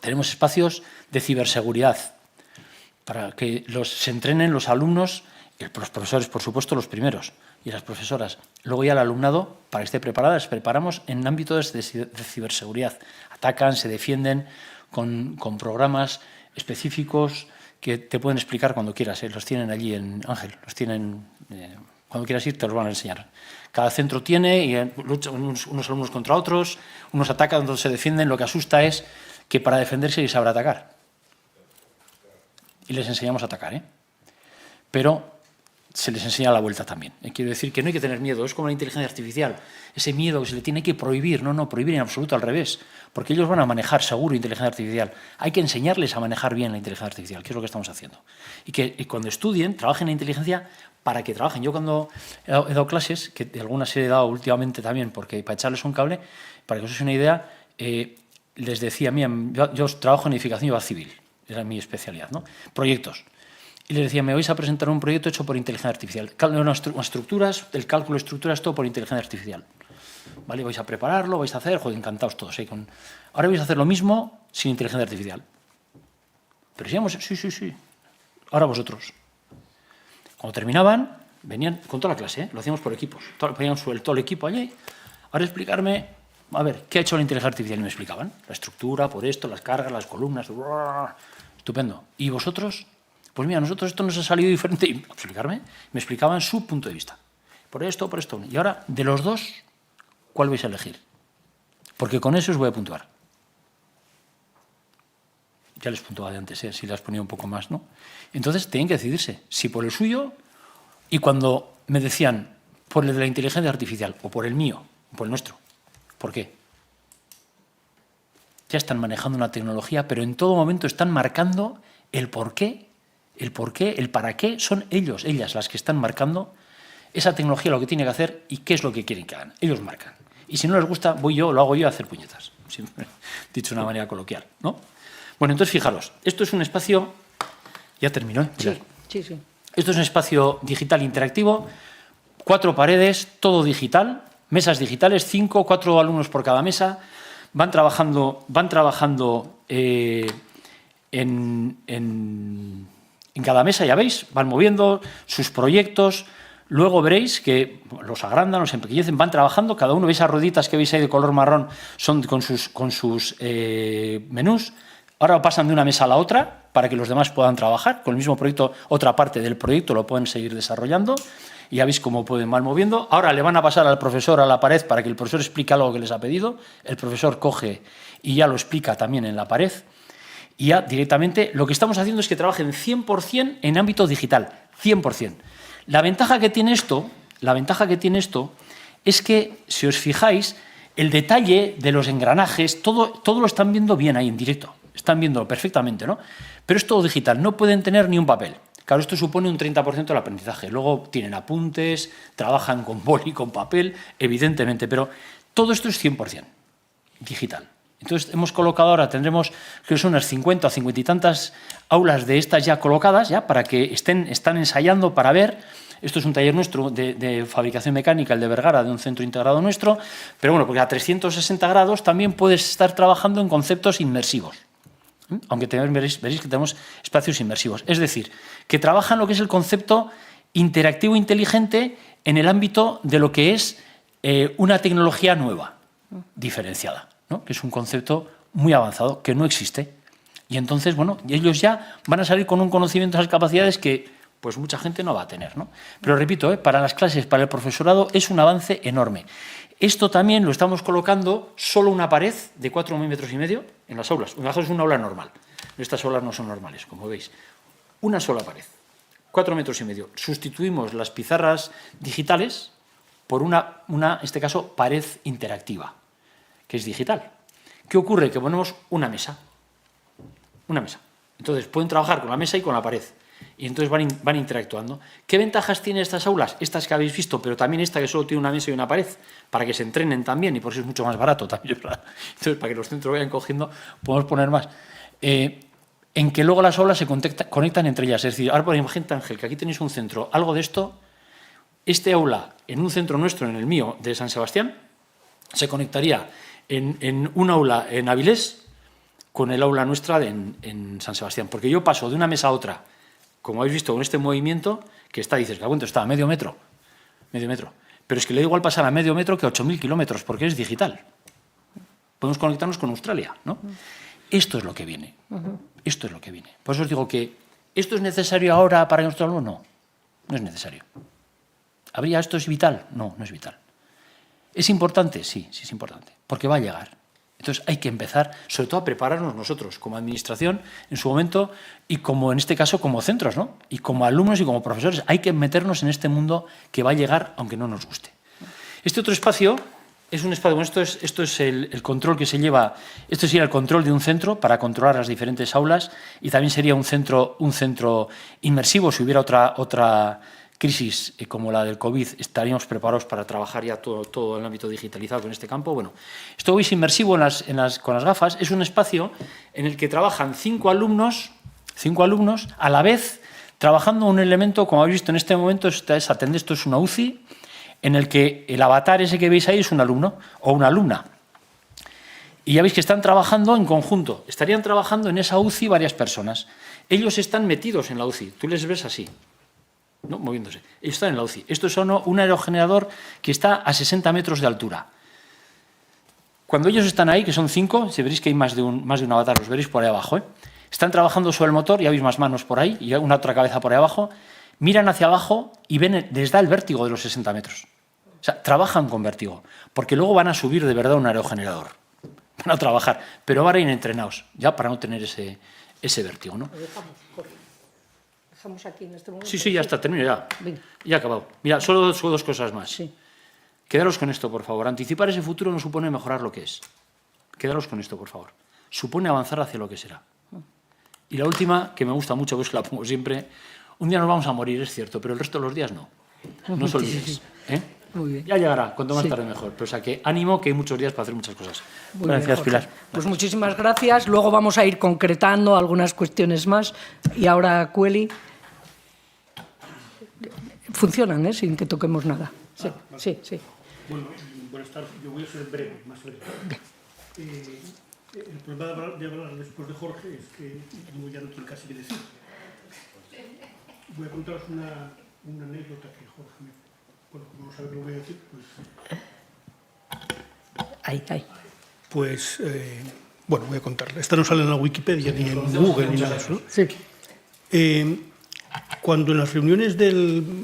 Tenemos espacios de ciberseguridad, para que se entrenen los alumnos, los profesores, por supuesto, los primeros, y las profesoras. Luego ya el alumnado, para que esté preparado, les preparamos en ámbitos de ciberseguridad. Atacan, se defienden con programas específicos que te pueden explicar cuando quieras. Los tienen allí en Ángel, los tienen, cuando quieras ir te los van a enseñar. Cada centro tiene, y luchan unos alumnos contra otros, unos atacan, otros se defienden. Lo que asusta es que para defenderse les sabrá atacar. Y les enseñamos a atacar, pero se les enseña la vuelta también. Quiero decir que no hay que tener miedo, es como la inteligencia artificial. Ese miedo que se le tiene que prohibir, no, prohibir en absoluto, al revés, porque ellos van a manejar seguro inteligencia artificial. Hay que enseñarles a manejar bien la inteligencia artificial, que es lo que estamos haciendo. Y cuando estudien, trabajen en inteligencia para que trabajen. Yo cuando he dado clases, que algunas he dado últimamente también, porque para echarles un cable, para que os hagáis una idea, les decía, mira, yo trabajo en edificación y obra civil, era mi especialidad, ¿no? Proyectos. Y les decía, me vais a presentar un proyecto hecho por inteligencia artificial. Estructuras, el cálculo de estructuras, todo por inteligencia artificial. ¿Vale? Vais a prepararlo, vais a hacer, joder, encantados todos. Ahora vais a hacer lo mismo sin inteligencia artificial. Pero decíamos, sí. Ahora vosotros. Cuando terminaban, venían con toda la clase, lo hacíamos por equipos. Venían todo el equipo allí. Ahora explicarme, a ver, ¿qué ha hecho la inteligencia artificial? Y me explicaban. La estructura, por esto, las cargas, las columnas. Estupendo. ¿Y vosotros? Pues mira, a nosotros esto nos ha salido diferente. Y me explicaban su punto de vista. Por esto. Y ahora, de los dos, ¿cuál vais a elegir? Porque con eso os voy a puntuar. Ya les puntuaba de antes, si las ponía un poco más, ¿no? Entonces, tenían que decidirse, si por el suyo, y cuando me decían, por el de la inteligencia artificial, o por el mío, o por el nuestro. ¿Por qué? Ya están manejando una tecnología, pero en todo momento están marcando el por qué, el para qué, son ellas las que están marcando esa tecnología, lo que tiene que hacer y qué es lo que quieren que hagan. Ellos marcan. Y si no les gusta, lo hago yo a hacer puñetas. Dicho de una manera coloquial, ¿no? Bueno, entonces fijaros, esto es un espacio... Ya terminó, ¿eh? Sí. Esto es un espacio digital interactivo, 4 paredes, todo digital, mesas digitales, 4 alumnos por cada mesa, van trabajando en cada mesa, ya veis, van moviendo sus proyectos. Luego veréis que los agrandan, los empequeñecen, van trabajando. Cada uno, veis esas rueditas que veis ahí de color marrón, son con sus menús. Ahora pasan de una mesa a la otra para que los demás puedan trabajar. Con el mismo proyecto, otra parte del proyecto lo pueden seguir desarrollando. Y ya veis cómo van moviendo. Ahora le van a pasar al profesor a la pared para que el profesor explique algo que les ha pedido. El profesor coge y ya lo explica también en la pared. Y ya directamente lo que estamos haciendo es que trabajen 100% en ámbito digital. 100%. La ventaja que tiene esto es que, si os fijáis, el detalle de los engranajes, todo lo están viendo bien ahí en directo. Están viendo perfectamente, ¿no? Pero es todo digital, no pueden tener ni un papel. Claro, esto supone un 30% del aprendizaje. Luego tienen apuntes, trabajan con boli, con papel, evidentemente, pero todo esto es 100% digital. Entonces, hemos colocado ahora, tendremos que son unas 50 o 50 y tantas aulas de estas ya colocadas, ya para que están ensayando para ver Esto es un taller nuestro de fabricación mecánica, el de Vergara, de un centro integrado nuestro, pero bueno, porque a 360 grados también puedes estar trabajando en conceptos inmersivos. Aunque veréis que tenemos espacios inmersivos. Es decir, que trabajan lo que es el concepto interactivo inteligente en el ámbito de lo que es una tecnología nueva, diferenciada, ¿no? Que es un concepto muy avanzado, que no existe. Y entonces, bueno, ellos ya van a salir con un conocimiento de esas capacidades que pues mucha gente no va a tener, ¿no? Pero repito, para las clases, para el profesorado, es un avance enorme. Esto también lo estamos colocando solo una pared de 4,5 metros en las aulas. Una es una aula normal. Estas aulas no son normales, como veis. Una sola pared, 4,5 metros. Sustituimos las pizarras digitales por una, en este caso, pared interactiva, que es digital. ¿Qué ocurre? Que ponemos una mesa. Una mesa. Entonces, pueden trabajar con la mesa y con la pared. Y entonces van interactuando. ¿Qué ventajas tienen estas aulas? Estas que habéis visto, pero también esta que solo tiene una mesa y una pared, para que se entrenen también, y por eso es mucho más barato también. Entonces, para que los centros vayan cogiendo, podemos poner más. En que luego las aulas se conectan entre ellas. Es decir, ahora por ejemplo, Ángel, que aquí tenéis un centro, algo de esto, este aula en un centro nuestro, en el mío, de San Sebastián, se conectaría en un aula en Avilés con el aula nuestra en San Sebastián. Porque yo paso de una mesa a otra, como habéis visto con este movimiento, que está, dices, que cuento, está a medio metro. Pero es que le da igual pasar a medio metro que a 8.000 kilómetros, porque es digital. Podemos conectarnos con Australia, ¿no? Esto es lo que viene. Esto es lo que viene. Por eso os digo que, ¿esto es necesario ahora para nuestro alumno? No es necesario. ¿Habría esto es vital? No, no es vital. ¿Es importante? Sí, sí es importante, porque va a llegar. Entonces hay que empezar, sobre todo, a prepararnos nosotros, como administración, en su momento, y como en este caso, como centros, ¿no? Y como alumnos y como profesores, hay que meternos en este mundo que va a llegar, aunque no nos guste. Este otro espacio es un espacio, bueno, esto es el control que se lleva, esto sería el control de un centro para controlar las diferentes aulas, y también sería un centro inmersivo. Si hubiera otra crisis como la del COVID, estaríamos preparados para trabajar ya todo el ámbito digitalizado en este campo. Bueno, esto veis inmersivo con las gafas, es un espacio en el que trabajan 5 alumnos a la vez, trabajando un elemento, como habéis visto en este momento, esto es una UCI, en el que el avatar ese que veis ahí es un alumno o una alumna. Y ya veis que están trabajando en conjunto, estarían trabajando en esa UCI varias personas. Ellos están metidos en la UCI, tú les ves así, ¿no? Moviéndose. Ellos están en la UCI. Esto es un aerogenerador que está a 60 metros de altura. Cuando ellos están ahí, que son 5, si veréis que hay más de un avatar, los veréis por ahí abajo, ¿eh? Están trabajando sobre el motor, ya veis más manos por ahí, y una otra cabeza por ahí abajo, miran hacia abajo y les da el vértigo de los 60 metros. O sea, trabajan con vértigo, porque luego van a subir de verdad un aerogenerador. Van a trabajar, pero van a ir entrenados, ya para no tener ese vértigo, ¿no? Dejamos aquí en este momento. Sí, ya está, termino ya. Venga. Ya he acabado. Mira, solo 2 cosas más. Sí. Quedaros con esto, por favor. Anticipar ese futuro no supone mejorar lo que es. Quedaros con esto, por favor. Supone avanzar hacia lo que será. Y la última, que me gusta mucho, pues la pongo siempre, un día nos vamos a morir, es cierto, pero el resto de los días no. No os olvidéis. ¿Eh? Muy bien. Ya llegará, cuanto más tarde mejor. Pero o sea que ánimo, que hay muchos días para hacer muchas cosas. Muy Gracias, bien, Pilar. Pues muchísimas gracias. Luego vamos a ir concretando algunas cuestiones más. Y ahora, Cueli. Funcionan, sin que toquemos nada. Sí, vale. Sí. Bueno, buenas tardes. Yo voy a ser breve, más breve. El problema de hablar después de Jorge es que ya no tiene casi que decir. Voy a contaros una anécdota que Jorge bueno, como no sabe lo que voy a decir, pues... Pues, bueno, voy a contarla. Esta no sale en la Wikipedia, ni en Google, ni nada de eso, ¿no? Sí. Cuando en las reuniones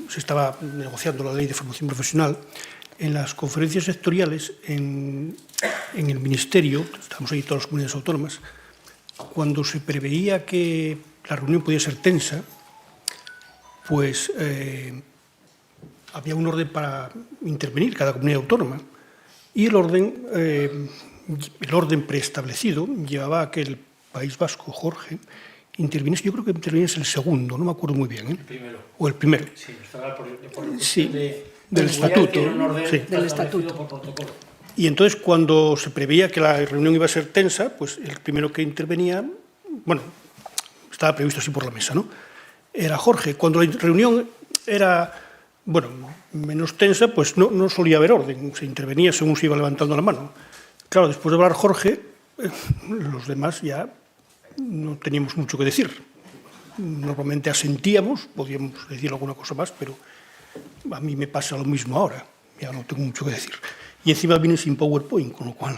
se estaba negociando la ley de formación profesional, en las conferencias sectoriales, en el Ministerio, estábamos ahí todas las comunidades autónomas, cuando se preveía que la reunión podía ser tensa, pues había un orden para intervenir cada comunidad autónoma, y el orden preestablecido llevaba a que el País Vasco, Jorge, interviniese. Yo creo que interviniese el segundo, no me acuerdo muy bien. El primero. O el primero. Sí, estaba por del estatuto. Sí. Del estatuto. Y entonces, cuando se preveía que la reunión iba a ser tensa, pues el primero que intervenía, bueno, estaba previsto así por la mesa, ¿no? Era Jorge. Cuando la reunión era bueno, menos tensa, pues no solía haber orden, se intervenía según se iba levantando la mano. Claro, después de hablar Jorge, los demás ya no teníamos mucho que decir. Normalmente asentíamos, podíamos decir alguna cosa más, pero a mí me pasa lo mismo ahora, ya no tengo mucho que decir. Y encima vine sin PowerPoint, con lo cual...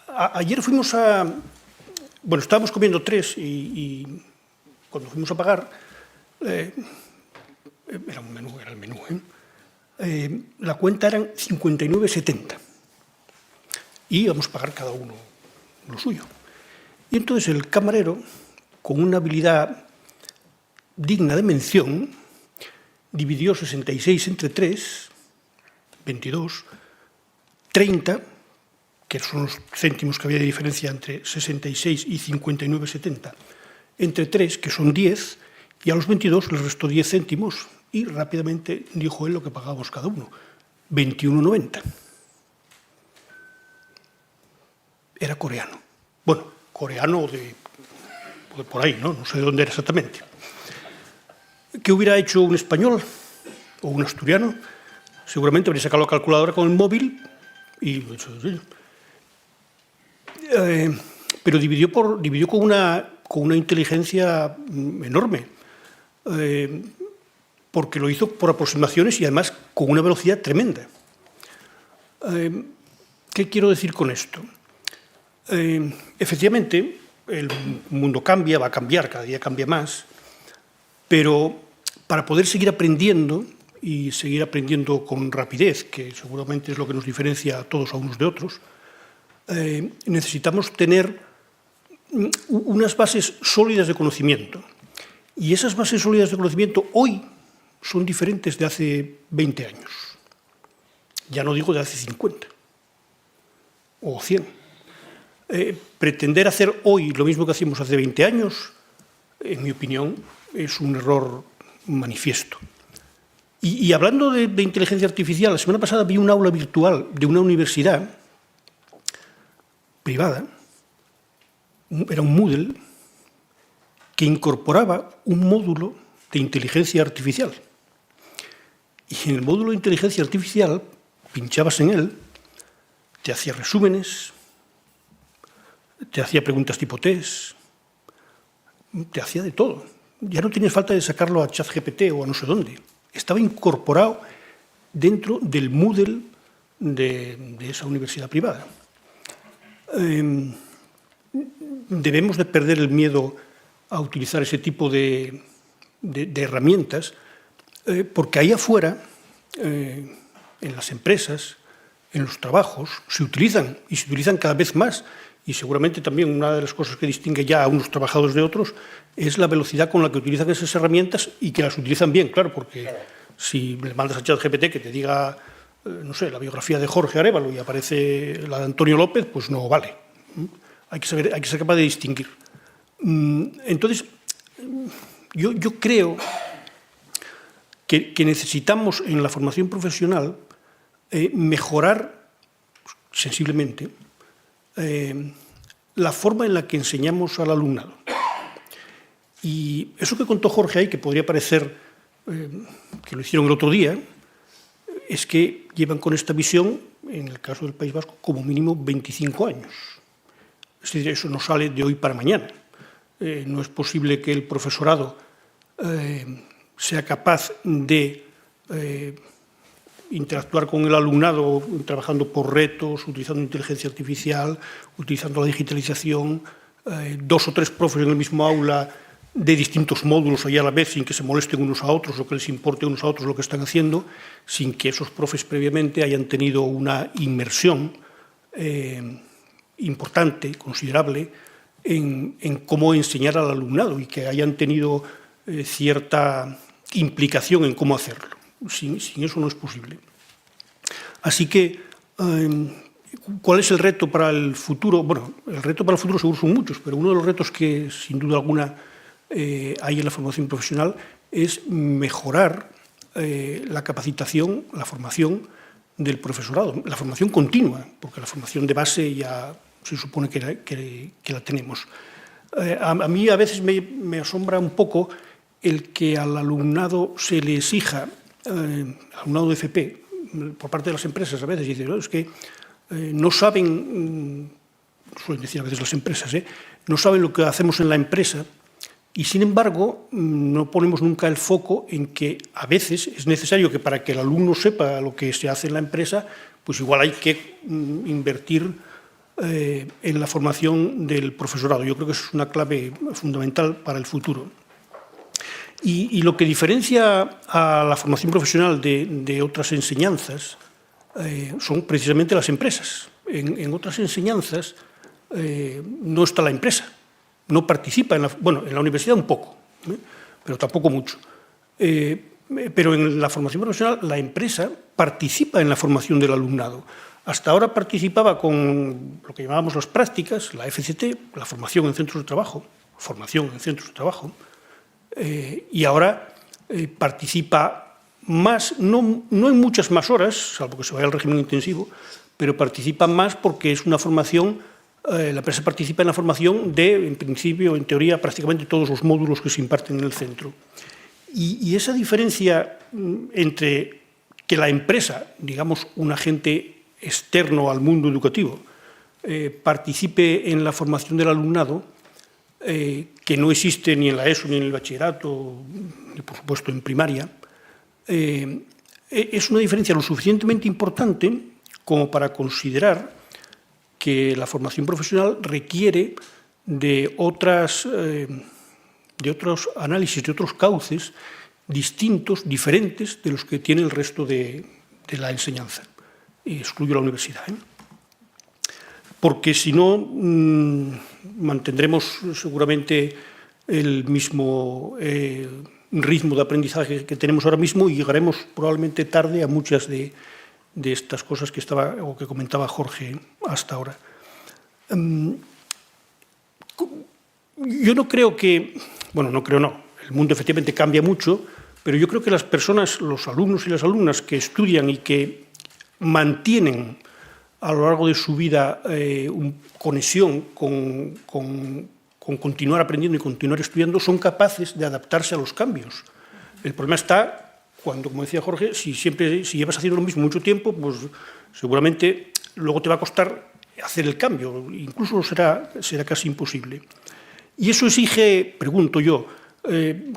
ayer fuimos a... Bueno, estábamos comiendo 3 y cuando fuimos a pagar... era el menú, la cuenta eran 59,70 y íbamos a pagar cada uno lo suyo. Y entonces el camarero, con una habilidad digna de mención, dividió 66 entre 3, 22, 30, que son los céntimos que había de diferencia entre 66 y 59,70, entre 3, que son 10, y a los 22 les restó 10 céntimos y rápidamente dijo él lo que pagábamos cada uno, 21,90. Era coreano. Bueno, coreano de por ahí, ¿no? No sé de dónde era exactamente. ¿Qué hubiera hecho un español o un asturiano? Seguramente habría sacado la calculadora con el móvil y... pero dividió con una inteligencia enorme. Porque lo hizo por aproximaciones y además con una velocidad tremenda. ¿Qué quiero decir con esto? Efectivamente, el mundo cambia, va a cambiar, cada día cambia más, pero para poder seguir aprendiendo y seguir aprendiendo con rapidez, que seguramente es lo que nos diferencia a todos a unos de otros, necesitamos tener unas bases sólidas de conocimiento. Y esas bases sólidas de conocimiento hoy son diferentes de hace 20 años. Ya no digo de hace 50 o 100. Pretender hacer hoy lo mismo que hacíamos hace 20 años, en mi opinión, es un error manifiesto. Y hablando de inteligencia artificial, la semana pasada vi un aula virtual de una universidad privada, era un Moodle, que incorporaba un módulo de inteligencia artificial. Y en el módulo de inteligencia artificial, pinchabas en él, te hacía resúmenes, te hacía preguntas tipo test, te hacía de todo. Ya no tenías falta de sacarlo a ChatGPT o a no sé dónde. Estaba incorporado dentro del Moodle de esa universidad privada. Debemos de perder el miedo a utilizar ese tipo de herramientas, porque ahí afuera, en las empresas, en los trabajos, se utilizan y se utilizan cada vez más. Y seguramente también una de las cosas que distingue ya a unos trabajadores de otros es la velocidad con la que utilizan esas herramientas y que las utilizan bien, claro, porque si le mandas a ChatGPT que te diga, no sé, la biografía de Jorge Arévalo y aparece la de Antonio López, pues no vale. Hay que ser capaz de distinguir. Entonces, yo creo que necesitamos en la formación profesional mejorar sensiblemente la forma en la que enseñamos al alumnado. Y eso que contó Jorge ahí, que podría parecer que lo hicieron el otro día, es que llevan con esta visión, en el caso del País Vasco, como mínimo 25 años. Es decir, eso no sale de hoy para mañana. No es posible que el profesorado sea capaz de interactuar con el alumnado trabajando por retos, utilizando inteligencia artificial, utilizando la digitalización, 2 o 3 profes en el mismo aula de distintos módulos allá a la vez, sin que se molesten unos a otros o que les importe unos a otros lo que están haciendo, sin que esos profes previamente hayan tenido una inmersión importante, considerable, en cómo enseñar al alumnado y que hayan tenido cierta implicación en cómo hacerlo. Sin eso no es posible. Así que, ¿cuál es el reto para el futuro? Bueno, el reto para el futuro seguro son muchos, pero uno de los retos que sin duda alguna hay en la formación profesional es mejorar la capacitación, la formación del profesorado, la formación continua, porque la formación de base ya se supone que la tenemos. A mí a veces me asombra un poco el que al alumnado se le exija, al alumnado de FP, por parte de las empresas a veces, dicen, ¿no? Es que no saben, suelen decir a veces las empresas, no saben lo que hacemos en la empresa, y sin embargo no ponemos nunca el foco en que a veces es necesario que para que el alumno sepa lo que se hace en la empresa, pues igual hay que invertir en la formación del profesorado. Yo creo que eso es una clave fundamental para el futuro. Y lo que diferencia a la formación profesional de otras enseñanzas son precisamente las empresas. En otras enseñanzas no está la empresa, no participa en la universidad un poco, pero tampoco mucho. Pero en la formación profesional la empresa participa en la formación del alumnado. Hasta ahora participaba con lo que llamábamos las prácticas, la FCT, la formación en centros de trabajo, y ahora participa más, no en muchas más horas, salvo que se vaya al régimen intensivo, pero participa más porque es una formación, la empresa participa en la formación de, en principio, en teoría, prácticamente todos los módulos que se imparten en el centro. Y esa diferencia entre que la empresa, digamos, un agente externo al mundo educativo, participe en la formación del alumnado, que no existe ni en la ESO ni en el bachillerato, ni por supuesto en primaria, es una diferencia lo suficientemente importante como para considerar que la formación profesional requiere de otros análisis, de otros cauces distintos, diferentes de los que tiene el resto de la enseñanza. Y excluyo la universidad, porque si no mantendremos seguramente el mismo ritmo de aprendizaje que tenemos ahora mismo y llegaremos probablemente tarde a muchas de estas cosas que comentaba Jorge hasta ahora. Yo no creo que, el mundo efectivamente cambia mucho, pero yo creo que las personas, los alumnos y las alumnas que estudian y que mantienen a lo largo de su vida conexión con continuar aprendiendo y continuar estudiando, son capaces de adaptarse a los cambios. El problema está cuando, como decía Jorge, si llevas haciendo lo mismo mucho tiempo, pues seguramente luego te va a costar hacer el cambio, incluso será casi imposible. Y eso exige, pregunto yo,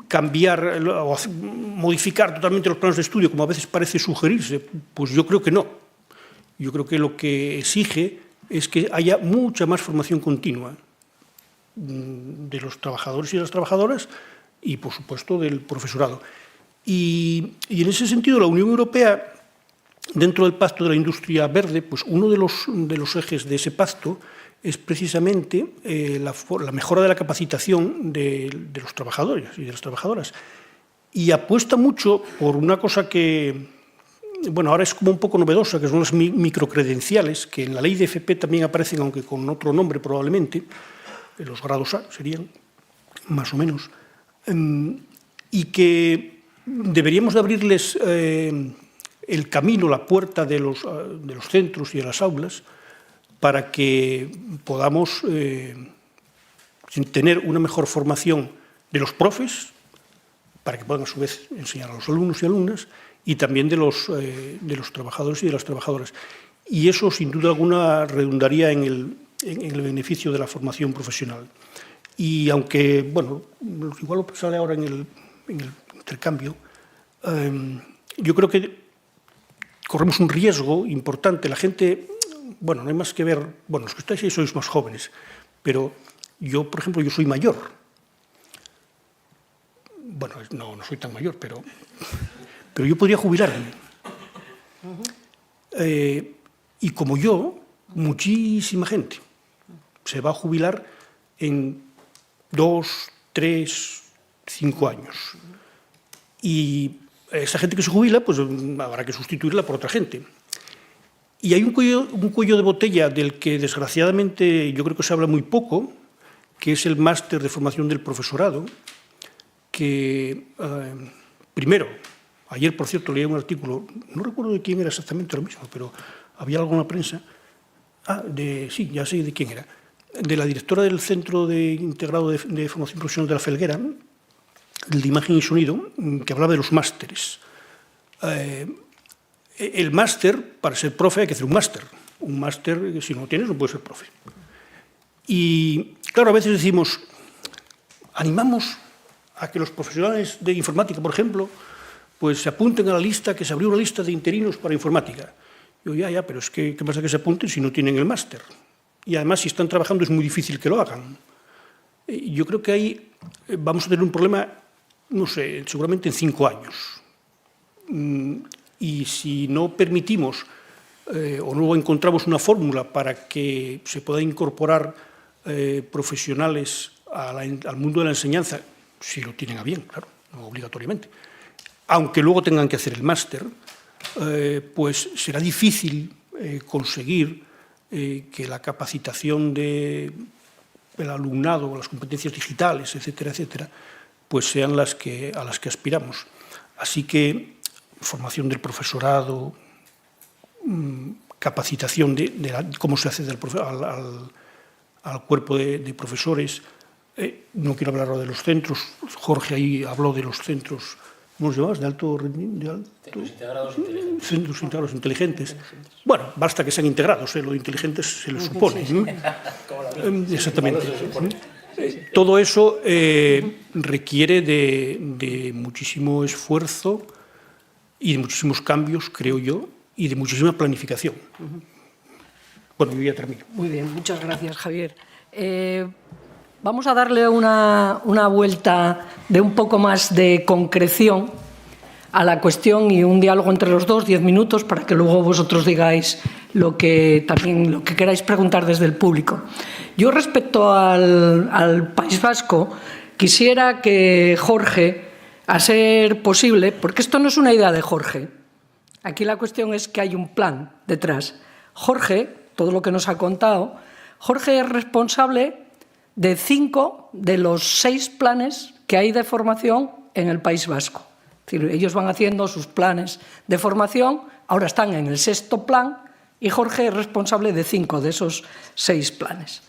cambiar o modificar totalmente los planes de estudio, como a veces parece sugerirse. Pues yo creo que no. Yo creo que lo que exige es que haya mucha más formación continua de los trabajadores y las trabajadoras y, por supuesto, del profesorado. Y en ese sentido, la Unión Europea, dentro del Pacto de la Industria Verde, pues uno de los ejes de ese pacto es precisamente la mejora de la capacitación de los trabajadores y de las trabajadoras. Y apuesta mucho por una cosa que, ahora es como un poco novedosa, que son las microcredenciales, que en la ley de FP también aparecen, aunque con otro nombre probablemente, los grados A serían, más o menos, y que deberíamos de abrirles el camino, la puerta de los centros y de las aulas, para que podamos tener una mejor formación de los profes, para que puedan a su vez enseñar a los alumnos y alumnas, y también de los trabajadores y de las trabajadoras. Y eso, sin duda alguna, redundaría en el beneficio de la formación profesional. Y aunque, igual lo sale ahora en el intercambio, yo creo que corremos un riesgo importante. La gente, no hay más que ver, los que estáis ahí sois más jóvenes, pero yo, por ejemplo, yo soy mayor. No soy tan mayor, pero yo podría jubilarme. Y como yo, muchísima gente se va a jubilar en 2, 3, 5 años. Y esa gente que se jubila, pues habrá que sustituirla por otra gente. Y hay un cuello de botella del que, desgraciadamente, yo creo que se habla muy poco, que es el máster de formación del profesorado, que, primero, ayer, por cierto, leí un artículo, no recuerdo de quién era exactamente lo mismo, pero había algo en la prensa, sí, ya sé de quién era, de la directora del Centro Integrado de Formación Profesional de la Felguera, de imagen y sonido, que hablaba de los másteres. El máster, para ser profe hay que hacer un máster. Un máster, si no lo tienes, no puedes ser profe. Y claro, a veces decimos, animamos a que los profesionales de informática, por ejemplo, pues se apunten a la lista, que se abrió una lista de interinos para informática. Yo, ya, pero es que, ¿qué pasa que se apunten si no tienen el máster? Y además, si están trabajando, es muy difícil que lo hagan. Yo creo que ahí vamos a tener un problema, no sé, seguramente en 5 años. Y si no permitimos o no encontramos una fórmula para que se pueda incorporar profesionales al mundo de la enseñanza, si lo tienen a bien, claro, no obligatoriamente, aunque luego tengan que hacer el máster, pues será difícil conseguir que la capacitación del alumnado, las competencias digitales, etcétera, etcétera, pues sean a las que aspiramos. Así que formación del profesorado, capacitación de cómo se accede al cuerpo de profesores. No quiero hablar ahora de los centros. Jorge ahí habló de los centros, ¿cómo los llamabas? De alto rendimiento. Centros integrados inteligentes. Centros integrados inteligentes. Bueno, basta que sean integrados, lo de inteligentes se lo supone. Exactamente. Todo eso requiere de muchísimo esfuerzo y de muchísimos cambios, creo yo, y de muchísima planificación. Bueno, yo ya termino. Muy bien, muchas gracias, Javier. Vamos a darle una vuelta de un poco más de concreción a la cuestión y un diálogo entre los dos, 10 minutos, para que luego vosotros digáis lo que queráis preguntar desde el público. Yo, respecto al País Vasco, quisiera que Jorge, a ser posible, porque esto no es una idea de Jorge, aquí la cuestión es que hay un plan detrás. Jorge, todo lo que nos ha contado, Jorge es responsable de 5 de los 6 planes que hay de formación en el País Vasco. Es decir, ellos van haciendo sus planes de formación, ahora están en el 6º plan y Jorge es responsable de 5 de esos 6 planes.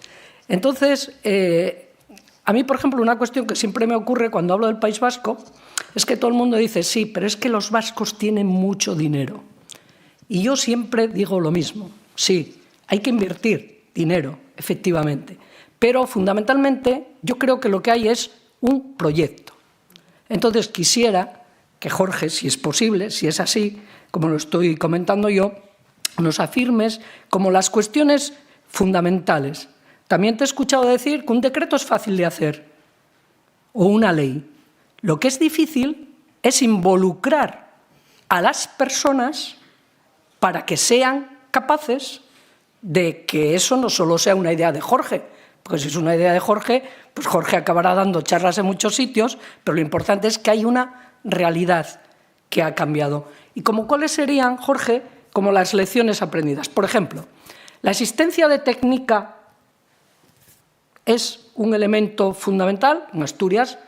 Entonces, a mí, por ejemplo, una cuestión que siempre me ocurre cuando hablo del País Vasco es que todo el mundo dice, sí, pero es que los vascos tienen mucho dinero. Y yo siempre digo lo mismo, sí, hay que invertir dinero, efectivamente, pero fundamentalmente yo creo que lo que hay es un proyecto. Entonces quisiera que Jorge, si es posible, si es así, como lo estoy comentando yo, nos afirmes como las cuestiones fundamentales. También te he escuchado decir que un decreto es fácil de hacer, o una ley. Lo que es difícil es involucrar a las personas para que sean capaces de que eso no solo sea una idea de Jorge, porque si es una idea de Jorge, pues Jorge acabará dando charlas en muchos sitios, pero lo importante es que hay una realidad que ha cambiado. ¿Y como cuáles serían, Jorge, como las lecciones aprendidas? Por ejemplo, la existencia de técnica es un elemento fundamental. En Asturias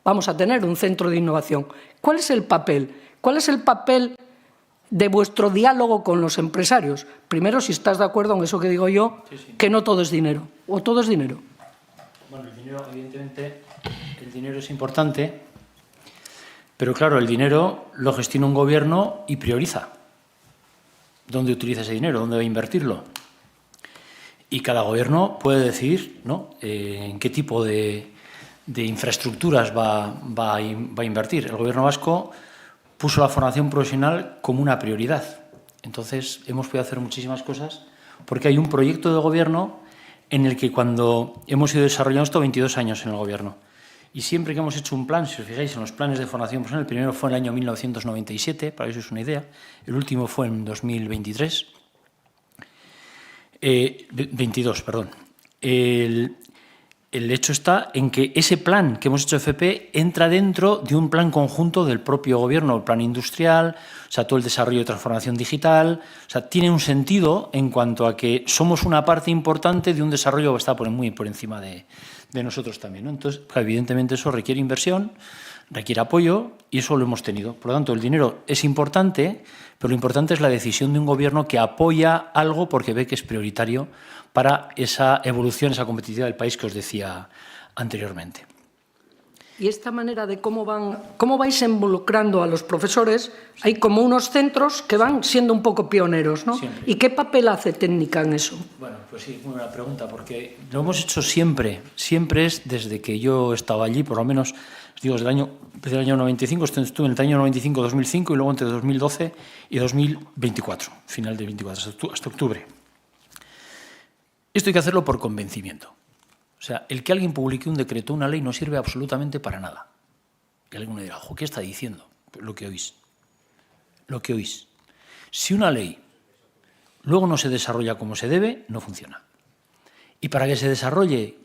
vamos a tener un centro de innovación. ¿Cuál es el papel? ¿Cuál es el papel de vuestro diálogo con los empresarios? Primero, si estás de acuerdo en eso que digo yo, sí. Que no todo es dinero, o todo es dinero. Bueno, el dinero, evidentemente, el dinero es importante, pero claro, el dinero lo gestiona un gobierno y prioriza dónde utiliza ese dinero, dónde va a invertirlo. Y cada gobierno puede decidir, ¿no?, en qué tipo de infraestructuras va a invertir. El gobierno vasco puso la formación profesional como una prioridad. Entonces, hemos podido hacer muchísimas cosas porque hay un proyecto de gobierno en el que cuando hemos ido desarrollando esto 22 años en el gobierno. Y siempre que hemos hecho un plan, si os fijáis en los planes de formación profesional, el primero fue en el año 1997, para que os deis una idea, el último fue en 2023, 22, perdón. El hecho está en que ese plan que hemos hecho FP entra dentro de un plan conjunto del propio gobierno, el plan industrial, o sea, todo el desarrollo de transformación digital, o sea, tiene un sentido en cuanto a que somos una parte importante de un desarrollo que está muy por encima de nosotros también, ¿no? Entonces, evidentemente eso requiere inversión, requiere apoyo y eso lo hemos tenido. Por lo tanto, el dinero es importante, pero lo importante es la decisión de un gobierno que apoya algo porque ve que es prioritario para esa evolución, esa competitividad del país que os decía anteriormente. Y esta manera de cómo vais involucrando a los profesores, hay como unos centros que van siendo un poco pioneros, ¿no? Siempre. ¿Y qué papel hace técnica en eso? Bueno, pues sí, muy buena pregunta, porque lo hemos hecho siempre es desde que yo estaba allí, por lo menos, os digo, desde el año 95, estuve en el año 95-2005 y luego entre 2012 y 2024, final de 24, hasta octubre. Esto hay que hacerlo por convencimiento. O sea, el que alguien publique un decreto, una ley, no sirve absolutamente para nada. Y alguno dirá, ojo, ¿qué está diciendo? Pues lo que oís. Lo que oís. Si una ley luego no se desarrolla como se debe, no funciona. Y para que se desarrolle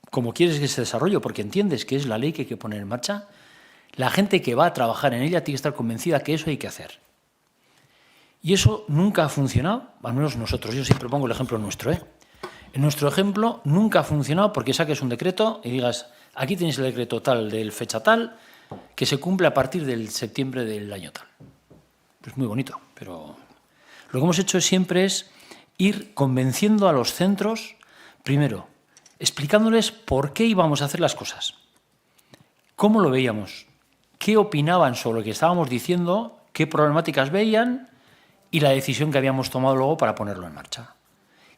como quieres que se desarrolle, porque entiendes que es la ley que hay que poner en marcha, la gente que va a trabajar en ella tiene que estar convencida que eso hay que hacer. Y eso nunca ha funcionado, al menos nosotros. Yo siempre pongo el ejemplo nuestro, ¿eh? En nuestro ejemplo nunca ha funcionado porque saques un decreto y digas, aquí tenéis el decreto tal del fecha tal, que se cumple a partir del septiembre del año tal. Es muy bonito, pero lo que hemos hecho siempre es ir convenciendo a los centros, primero, explicándoles por qué íbamos a hacer las cosas, cómo lo veíamos, qué opinaban sobre lo que estábamos diciendo, qué problemáticas veían y la decisión que habíamos tomado luego para ponerlo en marcha.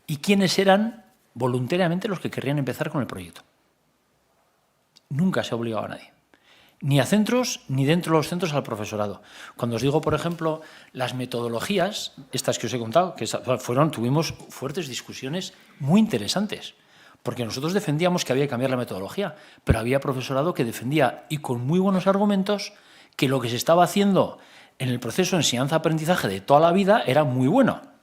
Y quiénes eran voluntariamente los que querrían empezar con el proyecto. Nunca se ha obligado a nadie. Ni a centros, ni dentro de los centros al profesorado. Cuando os digo, por ejemplo, las metodologías, estas que os he contado, que tuvimos fuertes discusiones muy interesantes, porque nosotros defendíamos que había que cambiar la metodología, pero había profesorado que defendía, y con muy buenos argumentos, que lo que se estaba haciendo en el proceso de enseñanza-aprendizaje de toda la vida era muy bueno.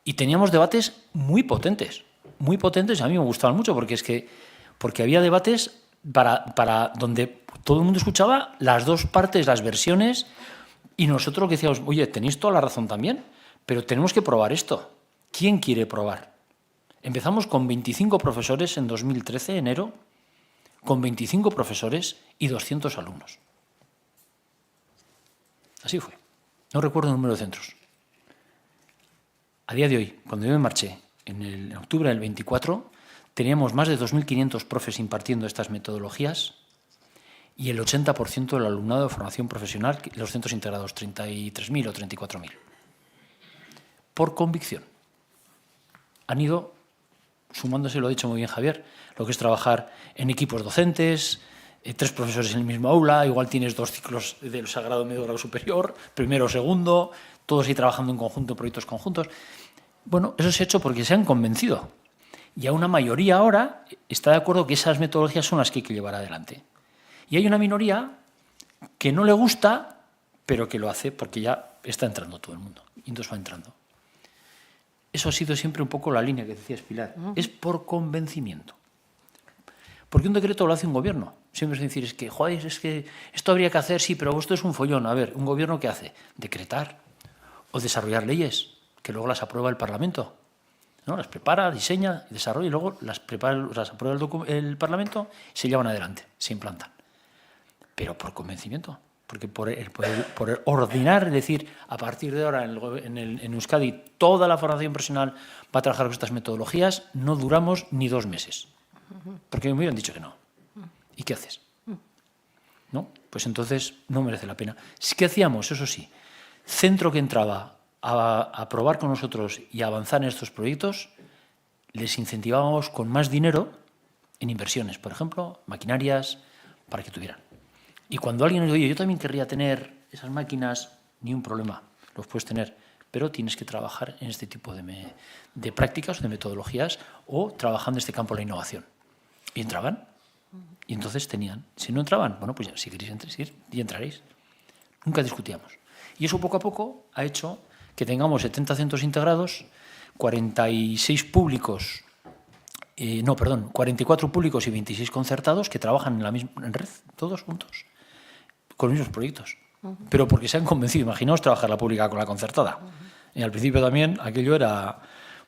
Y teníamos debates muy potentes, y a mí me gustaban mucho, porque había debates para donde todo el mundo escuchaba las dos partes, las versiones, y nosotros lo que decíamos, oye, tenéis toda la razón también, pero tenemos que probar esto. ¿Quién quiere probar? Empezamos con 25 profesores en 2013, enero, con 25 profesores y 200 alumnos. Así fue. No recuerdo el número de centros. A día de hoy, cuando yo me marché, en octubre del 24, teníamos más de 2.500 profes impartiendo estas metodologías y el 80% del alumnado de formación profesional, los centros integrados, 33.000 o 34.000. Por convicción. Han ido sumándose, lo ha dicho muy bien Javier, lo que es trabajar en equipos docentes, 3 profesores en el mismo aula, igual tienes 2 ciclos del Sagrado Medio Grado Superior, primero o segundo, todos ahí trabajando en conjunto, proyectos conjuntos. Bueno, eso se ha hecho porque se han convencido. Y a una mayoría ahora está de acuerdo que esas metodologías son las que hay que llevar adelante. Y hay una minoría que no le gusta, pero que lo hace porque ya está entrando todo el mundo. Y entonces va entrando. Eso ha sido siempre un poco la línea que decías, Pilar. Es por convencimiento. Porque un decreto lo hace un gobierno. Siempre es decir, es que esto habría que hacer, sí, pero esto es un follón. A ver, ¿un gobierno qué hace? Decretar o desarrollar leyes, que luego las aprueba el Parlamento. ¿No? Las prepara, diseña, desarrolla y luego las aprueba el Parlamento y se llevan adelante, se implantan. Pero por convencimiento. Porque por ordenar, es decir, a partir de ahora en Euskadi toda la formación profesional va a trabajar con estas metodologías, no duramos ni 2 meses. Porque me hubieran dicho que no. ¿Y qué haces? ¿No? Pues entonces no merece la pena. ¿Qué hacíamos? Eso sí, centro que entraba a probar con nosotros y a avanzar en estos proyectos, les incentivábamos con más dinero en inversiones, por ejemplo, maquinarias, para que tuvieran. Y cuando alguien nos dice, oye, yo también querría tener esas máquinas, ni un problema, los puedes tener, pero tienes que trabajar en este tipo de prácticas, de metodologías, o trabajando en este campo de la innovación. Y entraban, y entonces tenían. Si no entraban, bueno, pues ya, si queréis ir, y entraréis. Nunca discutíamos. Y eso poco a poco ha hecho que tengamos 70 centros integrados, 44 públicos y 26 concertados que trabajan en red, todos juntos, con los mismos proyectos. Pero porque se han convencido. Imaginaos trabajar la pública con la concertada. Y al principio también aquello era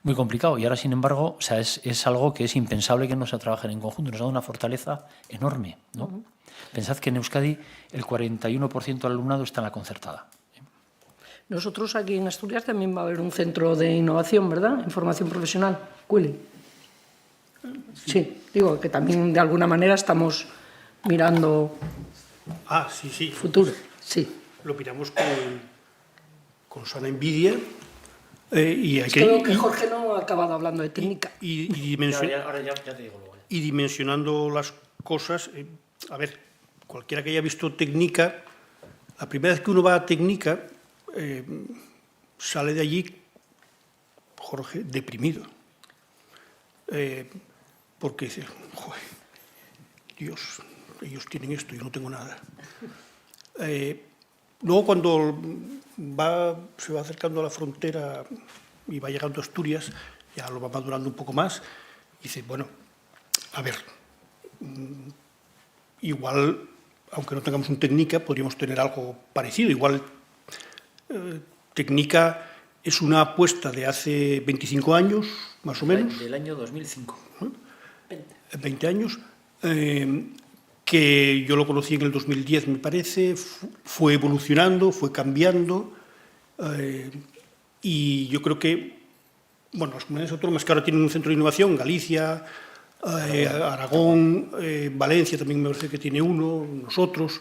muy complicado. Y ahora, sin embargo, o sea, es algo que es impensable que no se trabajen en conjunto. Nos ha dado una fortaleza enorme, ¿no? Pensad que en Euskadi el 41% del alumnado está en la concertada. Nosotros aquí en Asturias también va a haber un centro de innovación, ¿verdad? En formación profesional. Willy. Sí, digo que también de alguna manera estamos mirando Sí. futuro. Sí. Lo miramos con sana envidia. Y Es que veo que Jorge no ha acabado hablando de técnica. Ahora ya te digo luego. Y dimensionando las cosas, a ver, cualquiera que haya visto técnica, la primera vez que uno va a técnica, sale de allí, Jorge, deprimido. Porque dice, joder, Dios, ellos tienen esto, yo no tengo nada. Luego cuando se va acercando a la frontera y va llegando a Asturias, ya lo va madurando un poco más, y dice, bueno, a ver, igual, aunque no tengamos un técnica, podríamos tener algo parecido. Igual, técnica es una apuesta de hace 25 años, más o menos. Del año 2005. 20 años, que yo lo conocí en el 2010, me parece, fue evolucionando, fue cambiando, y yo creo que, bueno, las comunidades autónomas que ahora tienen un centro de innovación, Galicia, Aragón, Valencia también me parece que tiene uno, nosotros,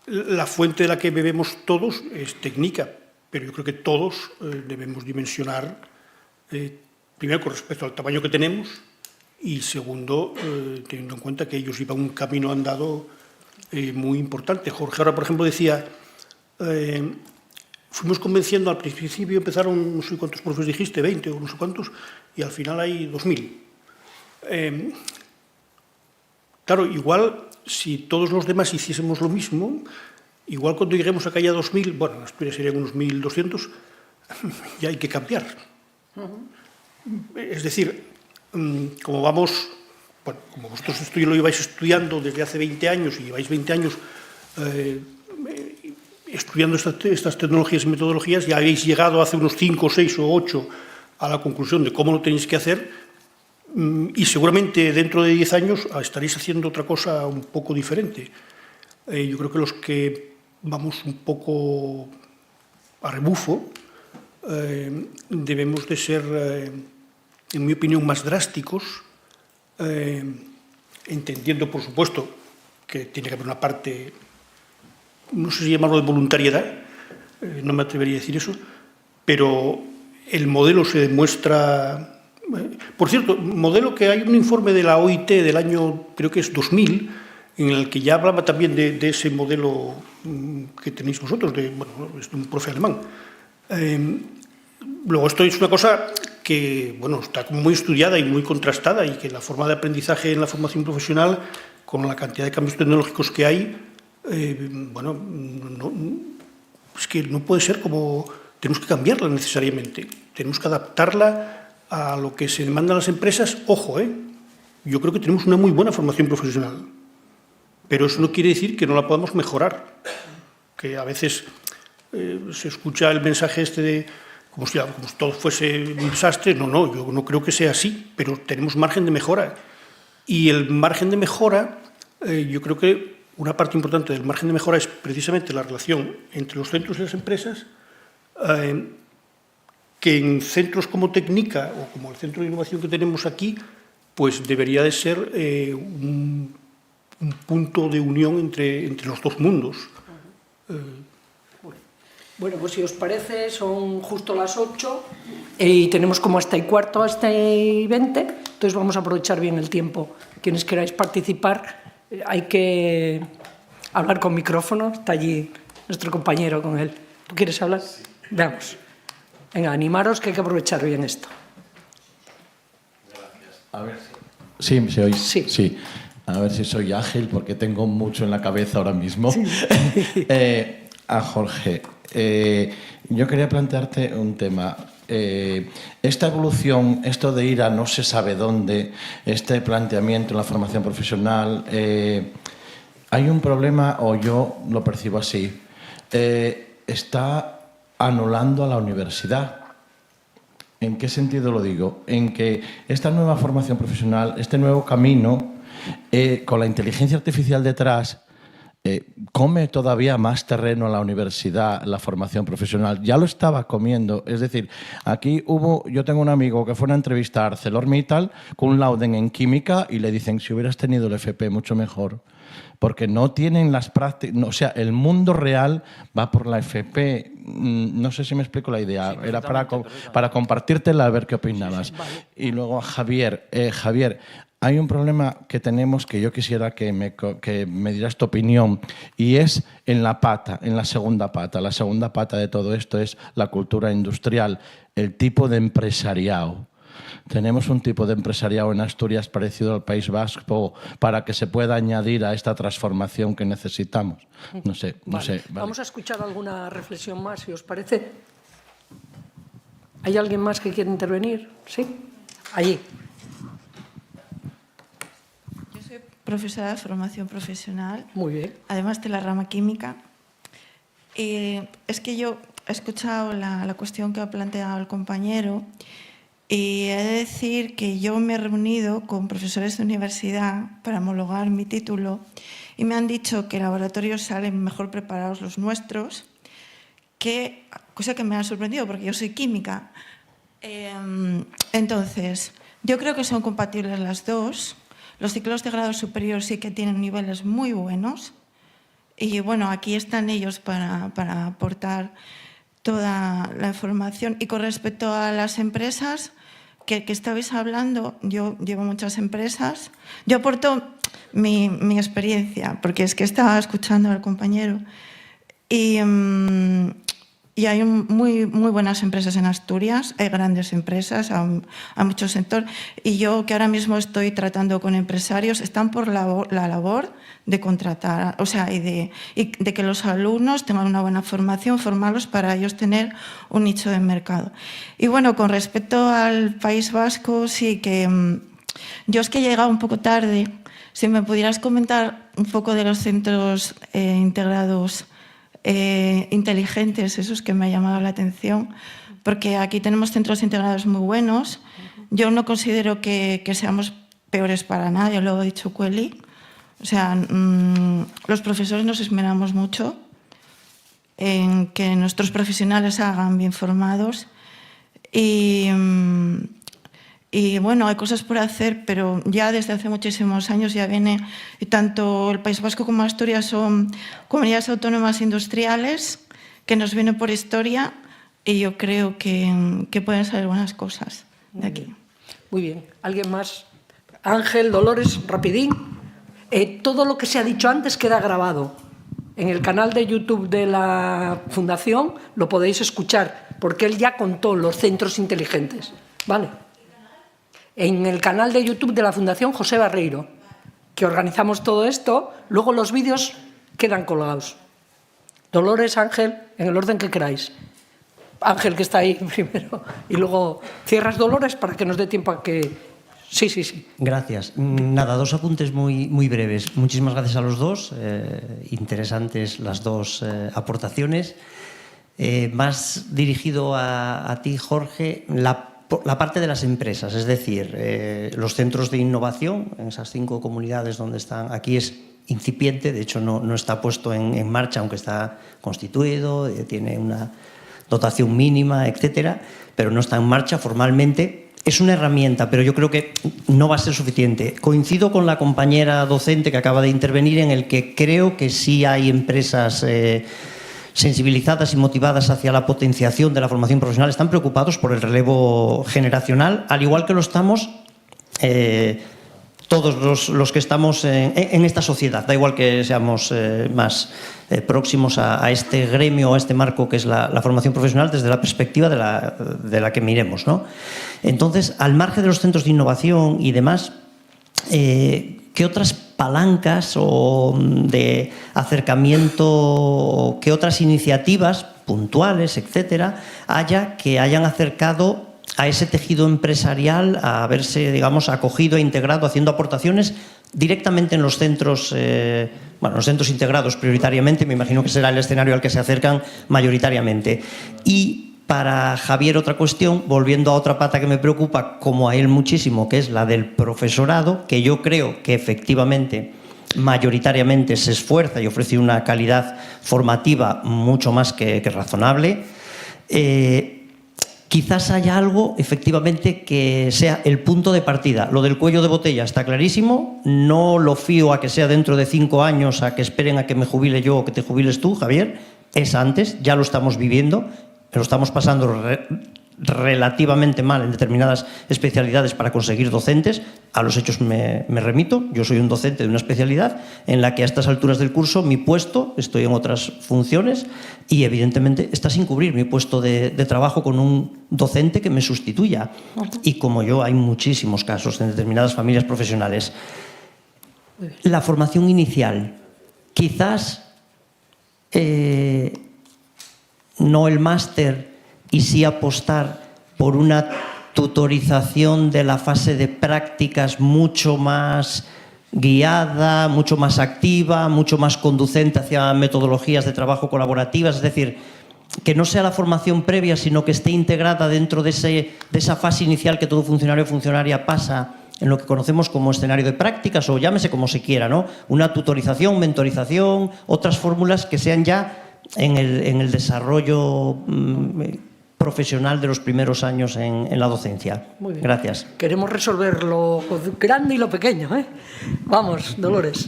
la fuente de la que bebemos todos es técnica, pero yo creo que todos debemos dimensionar, primero con respecto al tamaño que tenemos, y segundo, teniendo en cuenta que ellos iban un camino andado muy importante. Jorge ahora, por ejemplo, decía, fuimos convenciendo, al principio empezaron, no sé cuántos profes dijiste, 20 o no sé cuántos, y al final hay 2000. Claro, igual, si todos los demás hiciésemos lo mismo, igual cuando lleguemos a que haya 2000, bueno, en Asturias serían unos 1200, ya hay que cambiar. Es decir, como vamos, bueno, como vosotros esto lo ibais estudiando desde hace 20 años y lleváis 20 años estudiando estas tecnologías y metodologías, ya habéis llegado hace unos 5, 6 o 8 a la conclusión de cómo lo tenéis que hacer, y seguramente dentro de 10 años estaréis haciendo otra cosa un poco diferente. Yo creo que los que vamos un poco a rebufo debemos de ser, en mi opinión, más drásticos, entendiendo, por supuesto, que tiene que haber una parte, no sé si llamarlo de voluntariedad, no me atrevería a decir eso, pero el modelo se demuestra. Por cierto, modelo que hay un informe de la OIT del año, creo que es 2000, en el que ya hablaba también de ese modelo que tenéis vosotros, bueno, es de un profe alemán. Luego, esto es una cosa que, bueno, está muy estudiada y muy contrastada, y que la forma de aprendizaje en la formación profesional, con la cantidad de cambios tecnológicos que hay, bueno, es que no puede ser como. Tenemos que cambiarla necesariamente, tenemos que adaptarla a lo que se demanda a las empresas. Ojo, yo creo que tenemos una muy buena formación profesional, pero eso no quiere decir que no la podamos mejorar, que a veces se escucha el mensaje este de como si todo fuese un desastre. No, yo no creo que sea así, pero tenemos margen de mejora, y el margen de mejora, yo creo que una parte importante del margen de mejora es precisamente la relación entre los centros y las empresas, que en centros como Técnica o como el centro de innovación que tenemos aquí, pues debería de ser un punto de unión entre los dos mundos. Bueno, pues si os parece, son justo las 8 y tenemos como hasta y cuarto, hasta y 20, entonces vamos a aprovechar bien el tiempo. Quienes queráis participar, hay que hablar con micrófono, está allí nuestro compañero con él. ¿Tú quieres hablar? Sí. Veamos. Venga, animaros, que hay que aprovechar bien esto. Gracias. A ver. ¿Sí se oís? Sí. Sí. A ver si soy ágil, porque tengo mucho en la cabeza ahora mismo. Sí. A Jorge, yo quería plantearte un tema. Esta evolución, esto de ir a no se sabe dónde, este planteamiento en la formación profesional, hay un problema, o yo lo percibo así, está anulando a la universidad. ¿En qué sentido lo digo? En que esta nueva formación profesional, este nuevo camino, con la inteligencia artificial detrás, come todavía más terreno a la universidad, la formación profesional. Ya lo estaba comiendo. Es decir, aquí yo tengo un amigo que fue a una entrevista a ArcelorMittal con un laude en química y le dicen, si hubieras tenido el FP, mucho mejor. Porque no tienen las prácticas, o sea, el mundo real va por la FP. No sé si me explico la idea, sí, era para compartírtela, a ver qué opinabas. Sí, vale. Y luego a Javier. Javier, hay un problema que tenemos que yo quisiera que me dieras tu opinión, y es en la segunda pata. La segunda pata de todo esto es la cultura industrial, el tipo de empresariado. Tenemos un tipo de empresariado en Asturias parecido al País Vasco para que se pueda añadir a esta transformación que necesitamos. No sé. Vale. Vamos a escuchar alguna reflexión más, si os parece. ¿Hay alguien más que quiere intervenir? ¿Sí? Allí. Yo soy profesora de formación profesional. Muy bien. Además de la rama química. Es que yo he escuchado la cuestión que ha planteado el compañero. Y he de decir que yo me he reunido con profesores de universidad para homologar mi título y me han dicho que laboratorios salen mejor preparados los nuestros, cosa que me ha sorprendido porque yo soy química. Entonces, yo creo que son compatibles las dos. Los ciclos de grado superior sí que tienen niveles muy buenos y bueno, aquí están ellos para aportar toda la información. Y con respecto a las empresas que estabais hablando, yo llevo muchas empresas. Yo aporto mi experiencia, porque es que estaba escuchando al compañero. Y hay muy buenas empresas en Asturias, hay grandes empresas, hay mucho sector. Y yo, que ahora mismo estoy tratando con empresarios, están por la labor de contratar, o sea, y de que los alumnos tengan una buena formación, formarlos para ellos tener un nicho de mercado. Y bueno, con respecto al País Vasco, sí que yo es que he llegado un poco tarde. Si me pudieras comentar un poco de los centros integrados inteligentes, esos que me ha llamado la atención, porque aquí tenemos centros integrados muy buenos. Yo no considero que seamos peores para nada, ya lo ha dicho Cueli. O sea, los profesores nos esmeramos mucho en que nuestros profesionales hagan bien formados y bueno, hay cosas por hacer, pero ya desde hace muchísimos años ya viene, y tanto el País Vasco como Asturias son comunidades autónomas industriales que nos vienen por historia y yo creo que pueden salir buenas cosas de aquí. Muy bien. ¿Alguien más? Ángel, Dolores, rapidín. Todo lo que se ha dicho antes queda grabado. En el canal de YouTube de la Fundación lo podéis escuchar, porque él ya contó los centros inteligentes. ¿Vale? En el canal de YouTube de la Fundación José Barreiro, que organizamos todo esto, luego los vídeos quedan colgados. Dolores, Ángel, en el orden que queráis. Ángel, que está ahí primero, y luego cierras, Dolores, para que nos dé tiempo a que... Sí. Gracias. Nada, dos apuntes muy breves. Muchísimas gracias a los dos. Interesantes las dos aportaciones. Más dirigido a ti, Jorge, la parte de las empresas, es decir, los centros de innovación en esas 5 comunidades donde están. Aquí es incipiente, de hecho no está puesto en marcha, aunque está constituido, tiene una dotación mínima, etcétera, pero no está en marcha formalmente. Es una herramienta, pero yo creo que no va a ser suficiente. Coincido con la compañera docente que acaba de intervenir en el que creo que sí hay empresas sensibilizadas y motivadas hacia la potenciación de la formación profesional. Están preocupados por el relevo generacional, al igual que lo estamos todos los que estamos en esta sociedad. Da igual que seamos más próximos a este gremio, a este marco que es la formación profesional desde la perspectiva de la que miremos, ¿no? Entonces, al margen de los centros de innovación y demás, ¿qué otras palancas o de acercamiento, qué otras iniciativas puntuales, etcétera, que hayan acercado a ese tejido empresarial a verse, digamos, acogido e integrado, haciendo aportaciones directamente en los centros, los centros integrados prioritariamente, me imagino que será el escenario al que se acercan mayoritariamente. Y para Javier, otra cuestión, volviendo a otra pata que me preocupa, como a él muchísimo, que es la del profesorado, que yo creo que efectivamente mayoritariamente se esfuerza y ofrece una calidad formativa mucho más que razonable. Quizás haya algo, efectivamente, que sea el punto de partida. Lo del cuello de botella está clarísimo. No lo fío a que sea dentro de 5 años, a que esperen a que me jubile yo o que te jubiles tú, Javier. Es antes, ya lo estamos viviendo, lo estamos pasando relativamente mal en determinadas especialidades para conseguir docentes. A los hechos me remito. Yo soy un docente de una especialidad en la que a estas alturas del curso mi puesto, estoy en otras funciones y evidentemente está sin cubrir mi puesto de trabajo con un docente que me sustituya. Y como yo hay muchísimos casos en determinadas familias profesionales. La formación inicial, quizás no el máster, y sí apostar por una tutorización de la fase de prácticas mucho más guiada, mucho más activa, mucho más conducente hacia metodologías de trabajo colaborativas, es decir, que no sea la formación previa, sino que esté integrada dentro de esa fase inicial que todo funcionario o funcionaria pasa en lo que conocemos como escenario de prácticas, o llámese como se quiera, ¿no? Una tutorización, mentorización, otras fórmulas que sean ya en el desarrollo profesional de los primeros años en la docencia. Muy bien. Gracias. Queremos resolver lo grande y lo pequeño, ¿eh? Vamos, Dolores.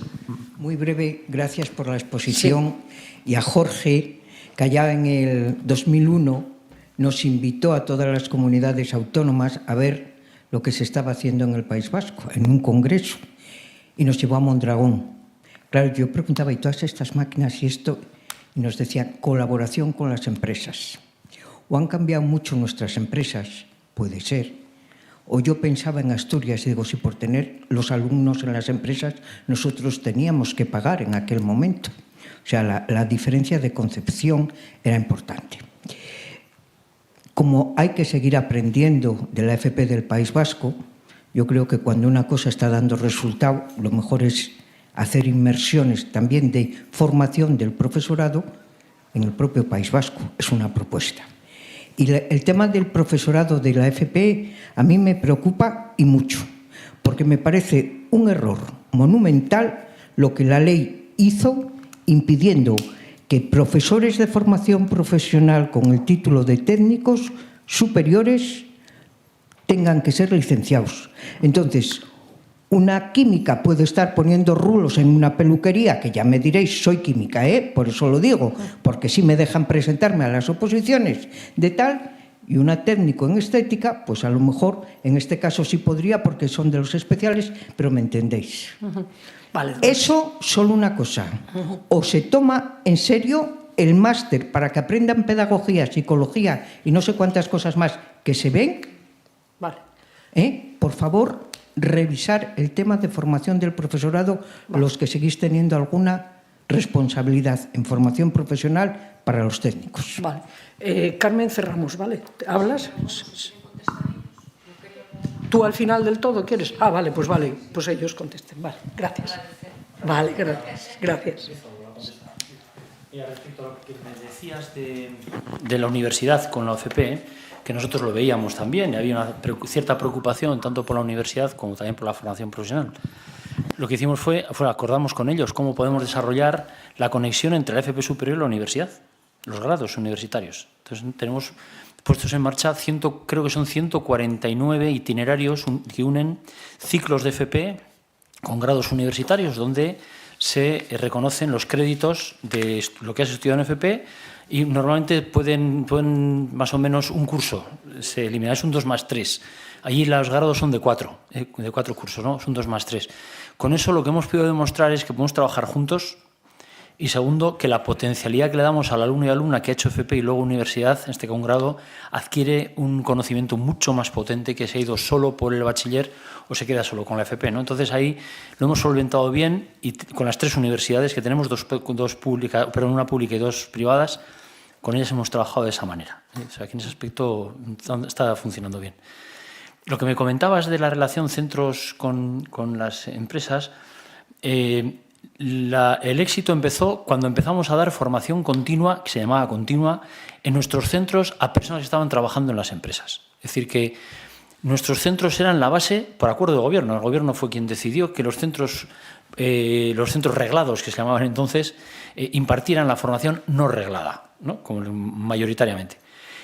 Muy breve, gracias por la exposición. Sí. Y a Jorge, que allá en el 2001 nos invitó a todas las comunidades autónomas a ver lo que se estaba haciendo en el País Vasco, en un congreso, y nos llevó a Mondragón. Claro, yo preguntaba, ¿y todas estas máquinas y esto? Y nos decían, colaboración con las empresas. ¿O han cambiado mucho nuestras empresas? Puede ser. O yo pensaba en Asturias y digo, si por tener los alumnos en las empresas nosotros teníamos que pagar en aquel momento. O sea, la diferencia de concepción era importante. Como hay que seguir aprendiendo de la FP del País Vasco, yo creo que cuando una cosa está dando resultado, lo mejor es hacer inmersiones también de formación del profesorado en el propio País Vasco. Es una propuesta. Y el tema del profesorado de la FP a mí me preocupa y mucho, porque me parece un error monumental lo que la ley hizo impidiendo que profesores de formación profesional con el título de técnicos superiores tengan que ser licenciados. Entonces, una química puede estar poniendo rulos en una peluquería, que ya me diréis, soy química, por eso lo digo, porque sí me dejan presentarme a las oposiciones de tal, y una técnico en estética, pues a lo mejor en este caso sí podría, porque son de los especiales, pero me entendéis. Vale. Eso solo una cosa, o se toma en serio el máster para que aprendan pedagogía, psicología y no sé cuántas cosas más que se ven. Vale. Por favor, revisar el tema de formación del profesorado, los que seguís teniendo alguna responsabilidad en formación profesional para los técnicos. Vale. Carmen, cerramos, ¿vale? ¿Hablas? ¿Tú al final del todo quieres? Ah, vale, pues ellos contesten. Vale, gracias. Vale, gracias. Y respecto a lo que me decías de la universidad con la OFP, que nosotros lo veíamos también, y había una cierta preocupación tanto por la universidad como también por la formación profesional. Lo que hicimos fue acordamos con ellos cómo podemos desarrollar la conexión entre la FP superior y la universidad, los grados universitarios. Entonces tenemos puestos en marcha, creo que son 149 itinerarios que unen ciclos de FP con grados universitarios, donde se reconocen los créditos de lo que has estudiado en FP. Y normalmente pueden más o menos un curso, se elimina, es un 2+3. Allí los grados son de 4 cursos, ¿no? Son 2+3. Con eso lo que hemos podido demostrar es que podemos trabajar juntos y segundo, que la potencialidad que le damos al alumno y alumna que ha hecho FP y luego universidad, en este caso un grado, adquiere un conocimiento mucho más potente que se ha ido solo por el bachiller o se queda solo con la FP, ¿no? Entonces ahí lo hemos solventado bien y con las 3 universidades que tenemos, una pública y 2 privadas, con ellas hemos trabajado de esa manera. O sea, que en ese aspecto está funcionando bien. Lo que me comentabas de la relación centros con las empresas, el éxito empezó cuando empezamos a dar formación continua, que se llamaba continua, en nuestros centros a personas que estaban trabajando en las empresas. Es decir, que nuestros centros eran la base, por acuerdo de gobierno. El gobierno fue quien decidió que los centros los centros reglados, que se llamaban entonces, impartieran la formación no reglada, ¿no? Como mayoritariamente.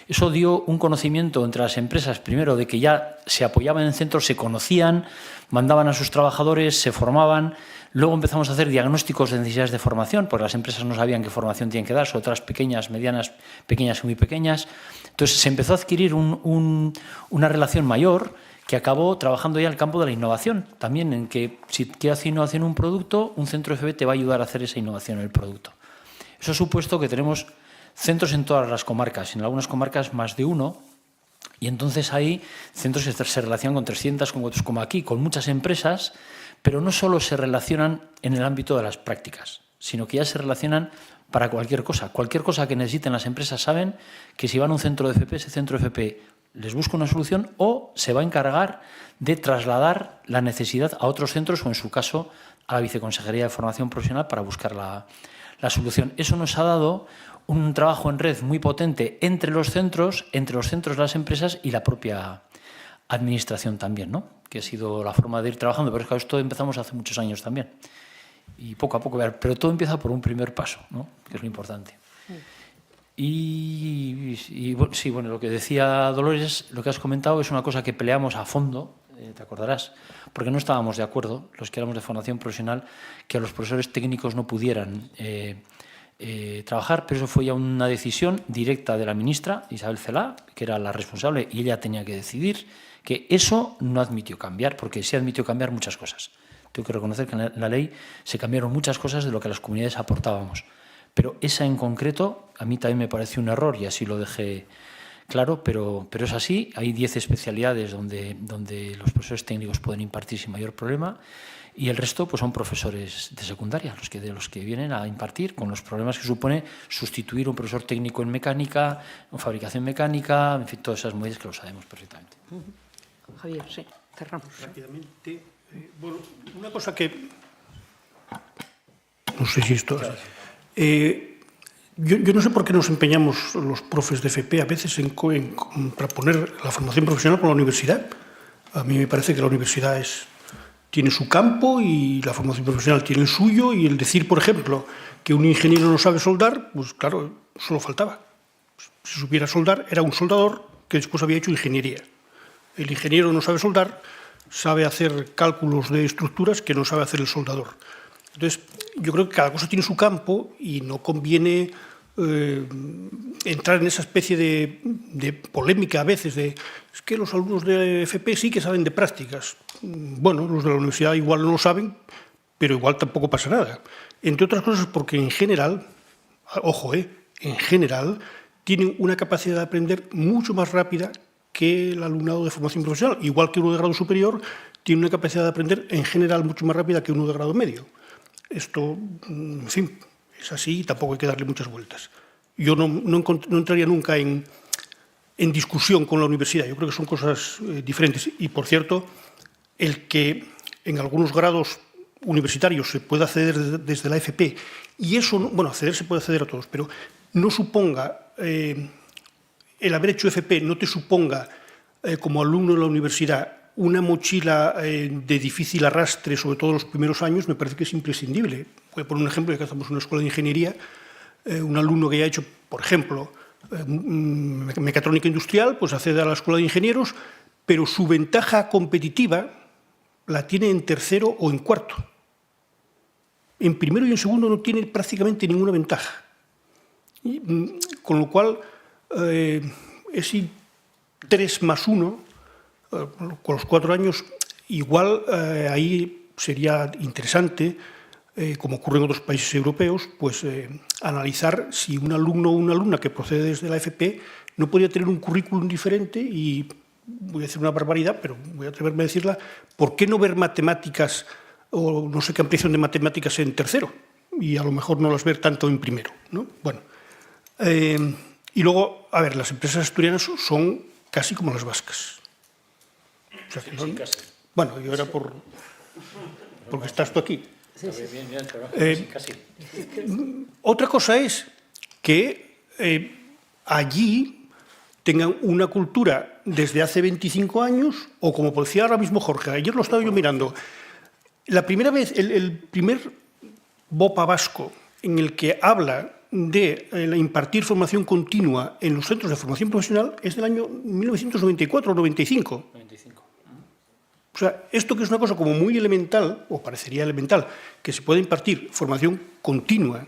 Eso dio un conocimiento entre las empresas, primero, de que ya se apoyaban en centros, se conocían, mandaban a sus trabajadores, se formaban. Luego empezamos a hacer diagnósticos de necesidades de formación, porque las empresas no sabían qué formación tienen que dar, sobre otras pequeñas, medianas, pequeñas y muy pequeñas. Entonces se empezó a adquirir una relación mayor que acabó trabajando ya en el campo de la innovación. También en que si quieres hacer innovación en un producto, un centro FP te va a ayudar a hacer esa innovación en el producto. Eso ha supuesto que tenemos centros en todas las comarcas, en algunas comarcas más de uno, y entonces hay centros que se relacionan con 300, como aquí, con muchas empresas, pero no solo se relacionan en el ámbito de las prácticas, sino que ya se relacionan para cualquier cosa. Cualquier cosa que necesiten las empresas saben que si van a un centro de FP, ese centro de FP les busca una solución o se va a encargar de trasladar la necesidad a otros centros o, en su caso, a la Viceconsejería de Formación Profesional para buscar la solución. Eso nos ha dado un trabajo en red muy potente entre los centros, las empresas y la propia administración también, ¿no? Que ha sido la forma de ir trabajando. Pero es que esto empezamos hace muchos años también. Y poco a poco, pero todo empieza por un primer paso, ¿no? Que es lo importante. Y sí, bueno, lo que decía Dolores, lo que has comentado es una cosa que peleamos a fondo, te acordarás, porque no estábamos de acuerdo, los que éramos de formación profesional, que a los profesores técnicos no pudieran trabajar, pero eso fue ya una decisión directa de la ministra Isabel Celaá, que era la responsable, y ella tenía que decidir que eso no admitió cambiar, porque sí admitió cambiar muchas cosas. Tengo que reconocer que en la ley se cambiaron muchas cosas de lo que las comunidades aportábamos, pero esa en concreto a mí también me pareció un error y así lo dejé claro, pero es así. Hay 10 especialidades donde los profesores técnicos pueden impartir sin mayor problema. Y el resto pues son profesores de secundaria, de los que vienen a impartir, con los problemas que supone sustituir un profesor técnico en mecánica, en fabricación mecánica, en fin, todas esas movidas que lo sabemos perfectamente. Javier, sí, cerramos. Rápidamente. Bueno, una cosa que... No sé si esto... Yo no sé por qué nos empeñamos los profes de FP a veces para poner la formación profesional con la universidad. A mí me parece que la universidad tiene su campo y la formación profesional tiene el suyo, y el decir, por ejemplo, que un ingeniero no sabe soldar, pues claro, solo faltaba. Si supiera soldar, era un soldador que después había hecho ingeniería. El ingeniero no sabe soldar, sabe hacer cálculos de estructuras que no sabe hacer el soldador. Entonces, yo creo que cada cosa tiene su campo y no conviene entrar en esa especie de polémica a veces de es que los alumnos de FP sí que saben de prácticas. Bueno, los de la universidad igual no lo saben, pero igual tampoco pasa nada. Entre otras cosas porque en general, ojo, en general, tienen una capacidad de aprender mucho más rápida que el alumnado de formación profesional. Igual que uno de grado superior tiene una capacidad de aprender en general mucho más rápida que uno de grado medio. Esto, en fin, es así y tampoco hay que darle muchas vueltas. Yo no entraría nunca en discusión con la universidad. Yo creo que son cosas diferentes. Y, por cierto, el que en algunos grados universitarios se pueda acceder desde la FP, y eso, bueno, acceder se puede acceder a todos, pero no suponga, el haber hecho FP no te suponga, como alumno de la universidad, una mochila de difícil arrastre, sobre todo los primeros años, me parece que es imprescindible. Voy a poner un ejemplo, ya que estamos en una escuela de ingeniería, un alumno que haya hecho, por ejemplo, mecatrónica industrial, pues accede a la escuela de ingenieros, pero su ventaja competitiva la tiene en tercero o en cuarto. En primero y en segundo no tiene prácticamente ninguna ventaja. Con lo cual, ese 3 más 1, con los 4 años, igual ahí sería interesante, como ocurre en otros países europeos, pues analizar si un alumno o una alumna que procede desde la FP no podría tener un currículum diferente y, voy a decir una barbaridad, pero voy a atreverme a decirla, ¿por qué no ver matemáticas o no sé qué ampliación de matemáticas en tercero? Y a lo mejor no las ver tanto en primero, ¿no? Bueno, y luego, a ver, las empresas asturianas son casi como las vascas. O sea, no, casi. Bueno, yo era porque estás tú aquí. Casi. Otra cosa es que allí tengan una cultura desde hace 25 años, o como decía ahora mismo Jorge, ayer lo estaba yo mirando, La primera vez, el primer BOPA vasco en el que habla de impartir formación continua en los centros de formación profesional es del año 1994 o 95. O sea, esto que es una cosa como muy elemental, o parecería elemental, que se puede impartir formación continua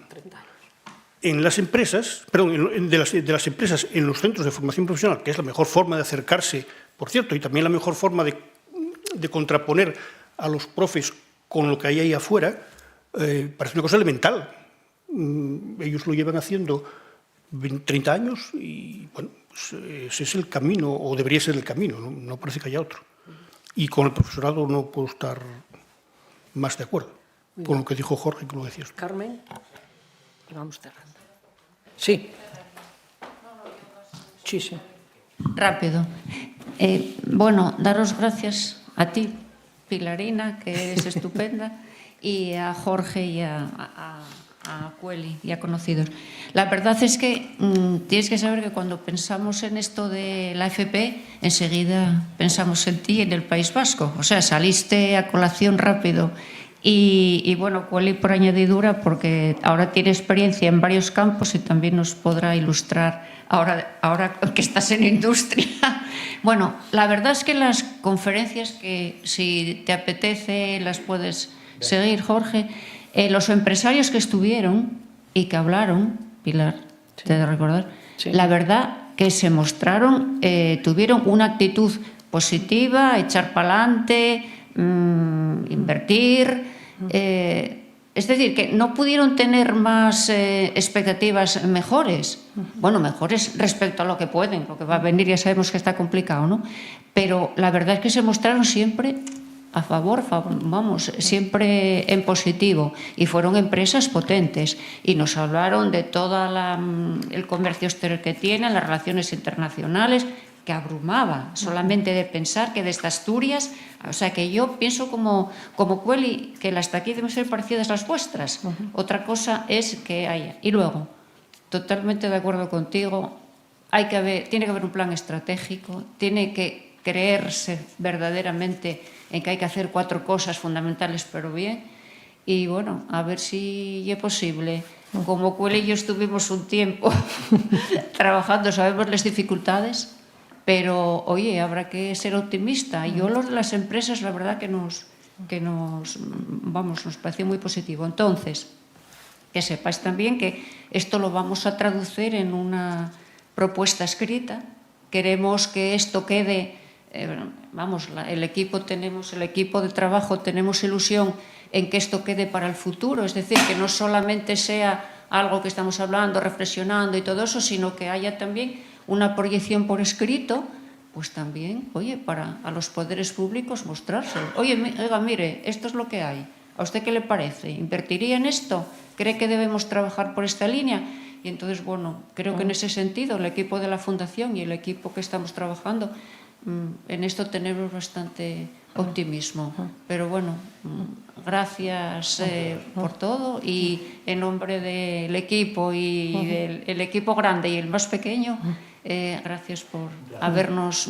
en las empresas, perdón, de las empresas en los centros de formación profesional, que es la mejor forma de acercarse, por cierto, y también la mejor forma de contraponer a los profes con lo que hay ahí afuera, parece una cosa elemental. Ellos lo llevan haciendo 30 años y, bueno, pues ese es el camino, o debería ser el camino, no parece que haya otro. Y con el profesorado no puedo estar más de acuerdo con lo que dijo Jorge, que lo decía usted. Carmen, y vamos cerrando. Sí. Sí, sí. Rápido. Bueno, daros gracias a ti, Pilarina, que es estupenda, y a Jorge y a Cueli y a conocidos. La verdad es que tienes que saber que cuando pensamos en esto de la FP, enseguida pensamos en ti, en el País Vasco. O sea, saliste a colación rápido. Y bueno, Cueli por añadidura, porque ahora tiene experiencia en varios campos y también nos podrá ilustrar ahora que estás en industria. Bueno, la verdad es que las conferencias, que si te apetece las puedes seguir, Jorge, los empresarios que estuvieron y que hablaron, Pilar, sí, te he de recordar, sí, la verdad que se mostraron, tuvieron una actitud positiva, echar para adelante, invertir, es decir, que no pudieron tener más expectativas mejores, bueno, mejores respecto a lo que pueden, lo que va a venir ya sabemos que está complicado, ¿no? Pero la verdad es que se mostraron siempre a favor, vamos, siempre en positivo, y fueron empresas potentes y nos hablaron de todo el comercio exterior que tienen, las relaciones internacionales, que abrumaba solamente de pensar que desde Asturias, o sea que yo pienso como Cueli, que las de aquí deben ser parecidas a las vuestras. Otra cosa es que haya. Y luego, totalmente de acuerdo contigo, tiene que haber un plan estratégico, tiene que creerse verdaderamente en que hay que hacer 4 cosas fundamentales pero bien, y bueno, a ver si es posible. Como Cueli y yo estuvimos un tiempo trabajando, sabemos las dificultades, pero oye, habrá que ser optimista. Yo los de las empresas, la verdad que nos pareció muy positivo. Entonces, que sepáis también que esto lo vamos a traducir en una propuesta escrita. Queremos que esto quede, el equipo de trabajo, tenemos ilusión en que esto quede para el futuro, es decir, que no solamente sea algo que estamos hablando, reflexionando y todo eso, sino que haya también una proyección por escrito, pues también, oye, para a los poderes públicos mostrárselo. Oye, mire, esto es lo que hay. ¿A usted qué le parece? ¿Invertiría en esto? ¿Cree que debemos trabajar por esta línea? Y entonces, bueno, creo que en ese sentido el equipo de la Fundación y el equipo que estamos trabajando en esto tenemos bastante optimismo. Pero bueno, gracias por todo, y en nombre del equipo y del equipo grande y el más pequeño, gracias por habernos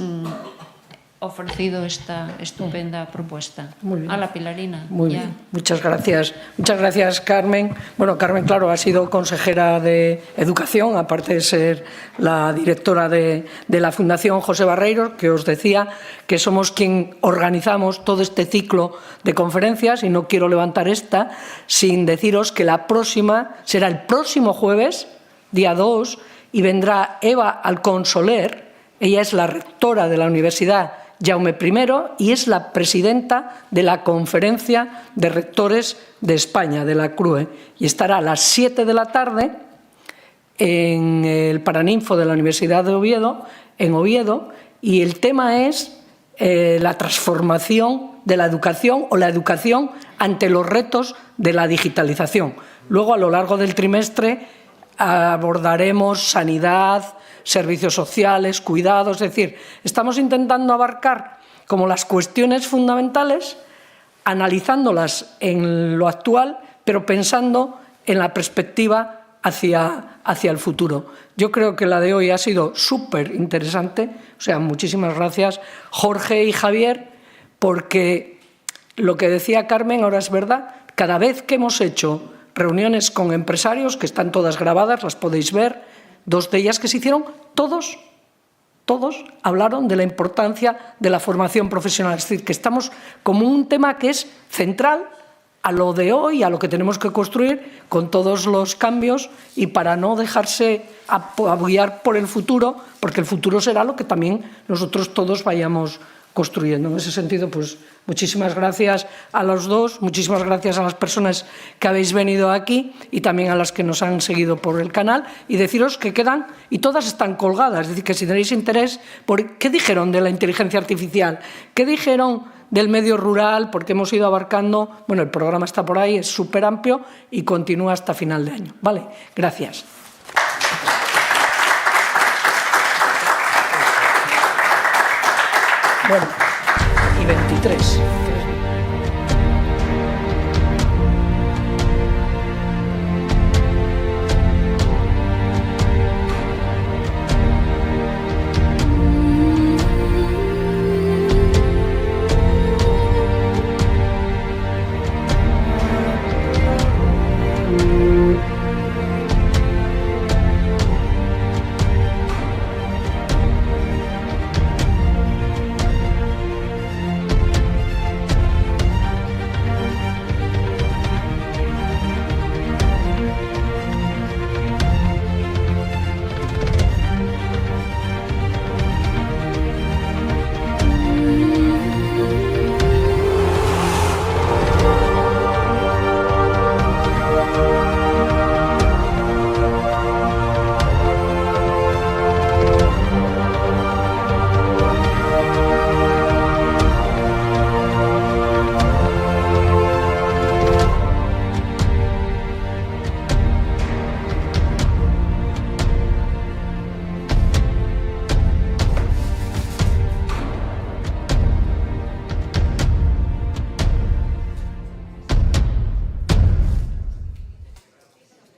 ofrecido esta estupenda propuesta. Muy bien. A la Pilarina. Muy bien. Muchas gracias. Muchas gracias, Carmen. Bueno, Carmen, claro, ha sido consejera de Educación, aparte de ser la directora de la Fundación José Barreiro, que os decía que somos quien organizamos todo este ciclo de conferencias, y no quiero levantar esta sin deciros que la próxima será el próximo jueves, día 2, y vendrá Eva Alcón Soler. Ella es la rectora de la Universidad Jaume I y es la presidenta de la Conferencia de Rectores de España, de la CRUE, y estará a las 7 de la tarde en el Paraninfo de la Universidad de Oviedo, en Oviedo, y el tema es la transformación de la educación, o la educación ante los retos de la digitalización. Luego, a lo largo del trimestre, abordaremos sanidad, servicios sociales, cuidados, es decir, estamos intentando abarcar como las cuestiones fundamentales, analizándolas en lo actual, pero pensando en la perspectiva hacia el futuro. Yo creo que la de hoy ha sido súper interesante, o sea, muchísimas gracias, Jorge y Javier, porque lo que decía Carmen ahora es verdad. Cada vez que hemos hecho reuniones con empresarios, que están todas grabadas, las podéis ver, 2 de ellas que se hicieron, todos hablaron de la importancia de la formación profesional. Es decir, que estamos como un tema que es central a lo de hoy, a lo que tenemos que construir con todos los cambios y para no dejarse apoyar por el futuro, porque el futuro será lo que también nosotros todos vayamos construyendo. En ese sentido, pues muchísimas gracias a los dos, muchísimas gracias a las personas que habéis venido aquí y también a las que nos han seguido por el canal, y deciros que quedan, y todas están colgadas, es decir, que si tenéis interés por qué dijeron de la inteligencia artificial, qué dijeron del medio rural, porque hemos ido abarcando, bueno, el programa está por ahí, es súper amplio y continúa hasta final de año. Vale, gracias. Bueno, y 23.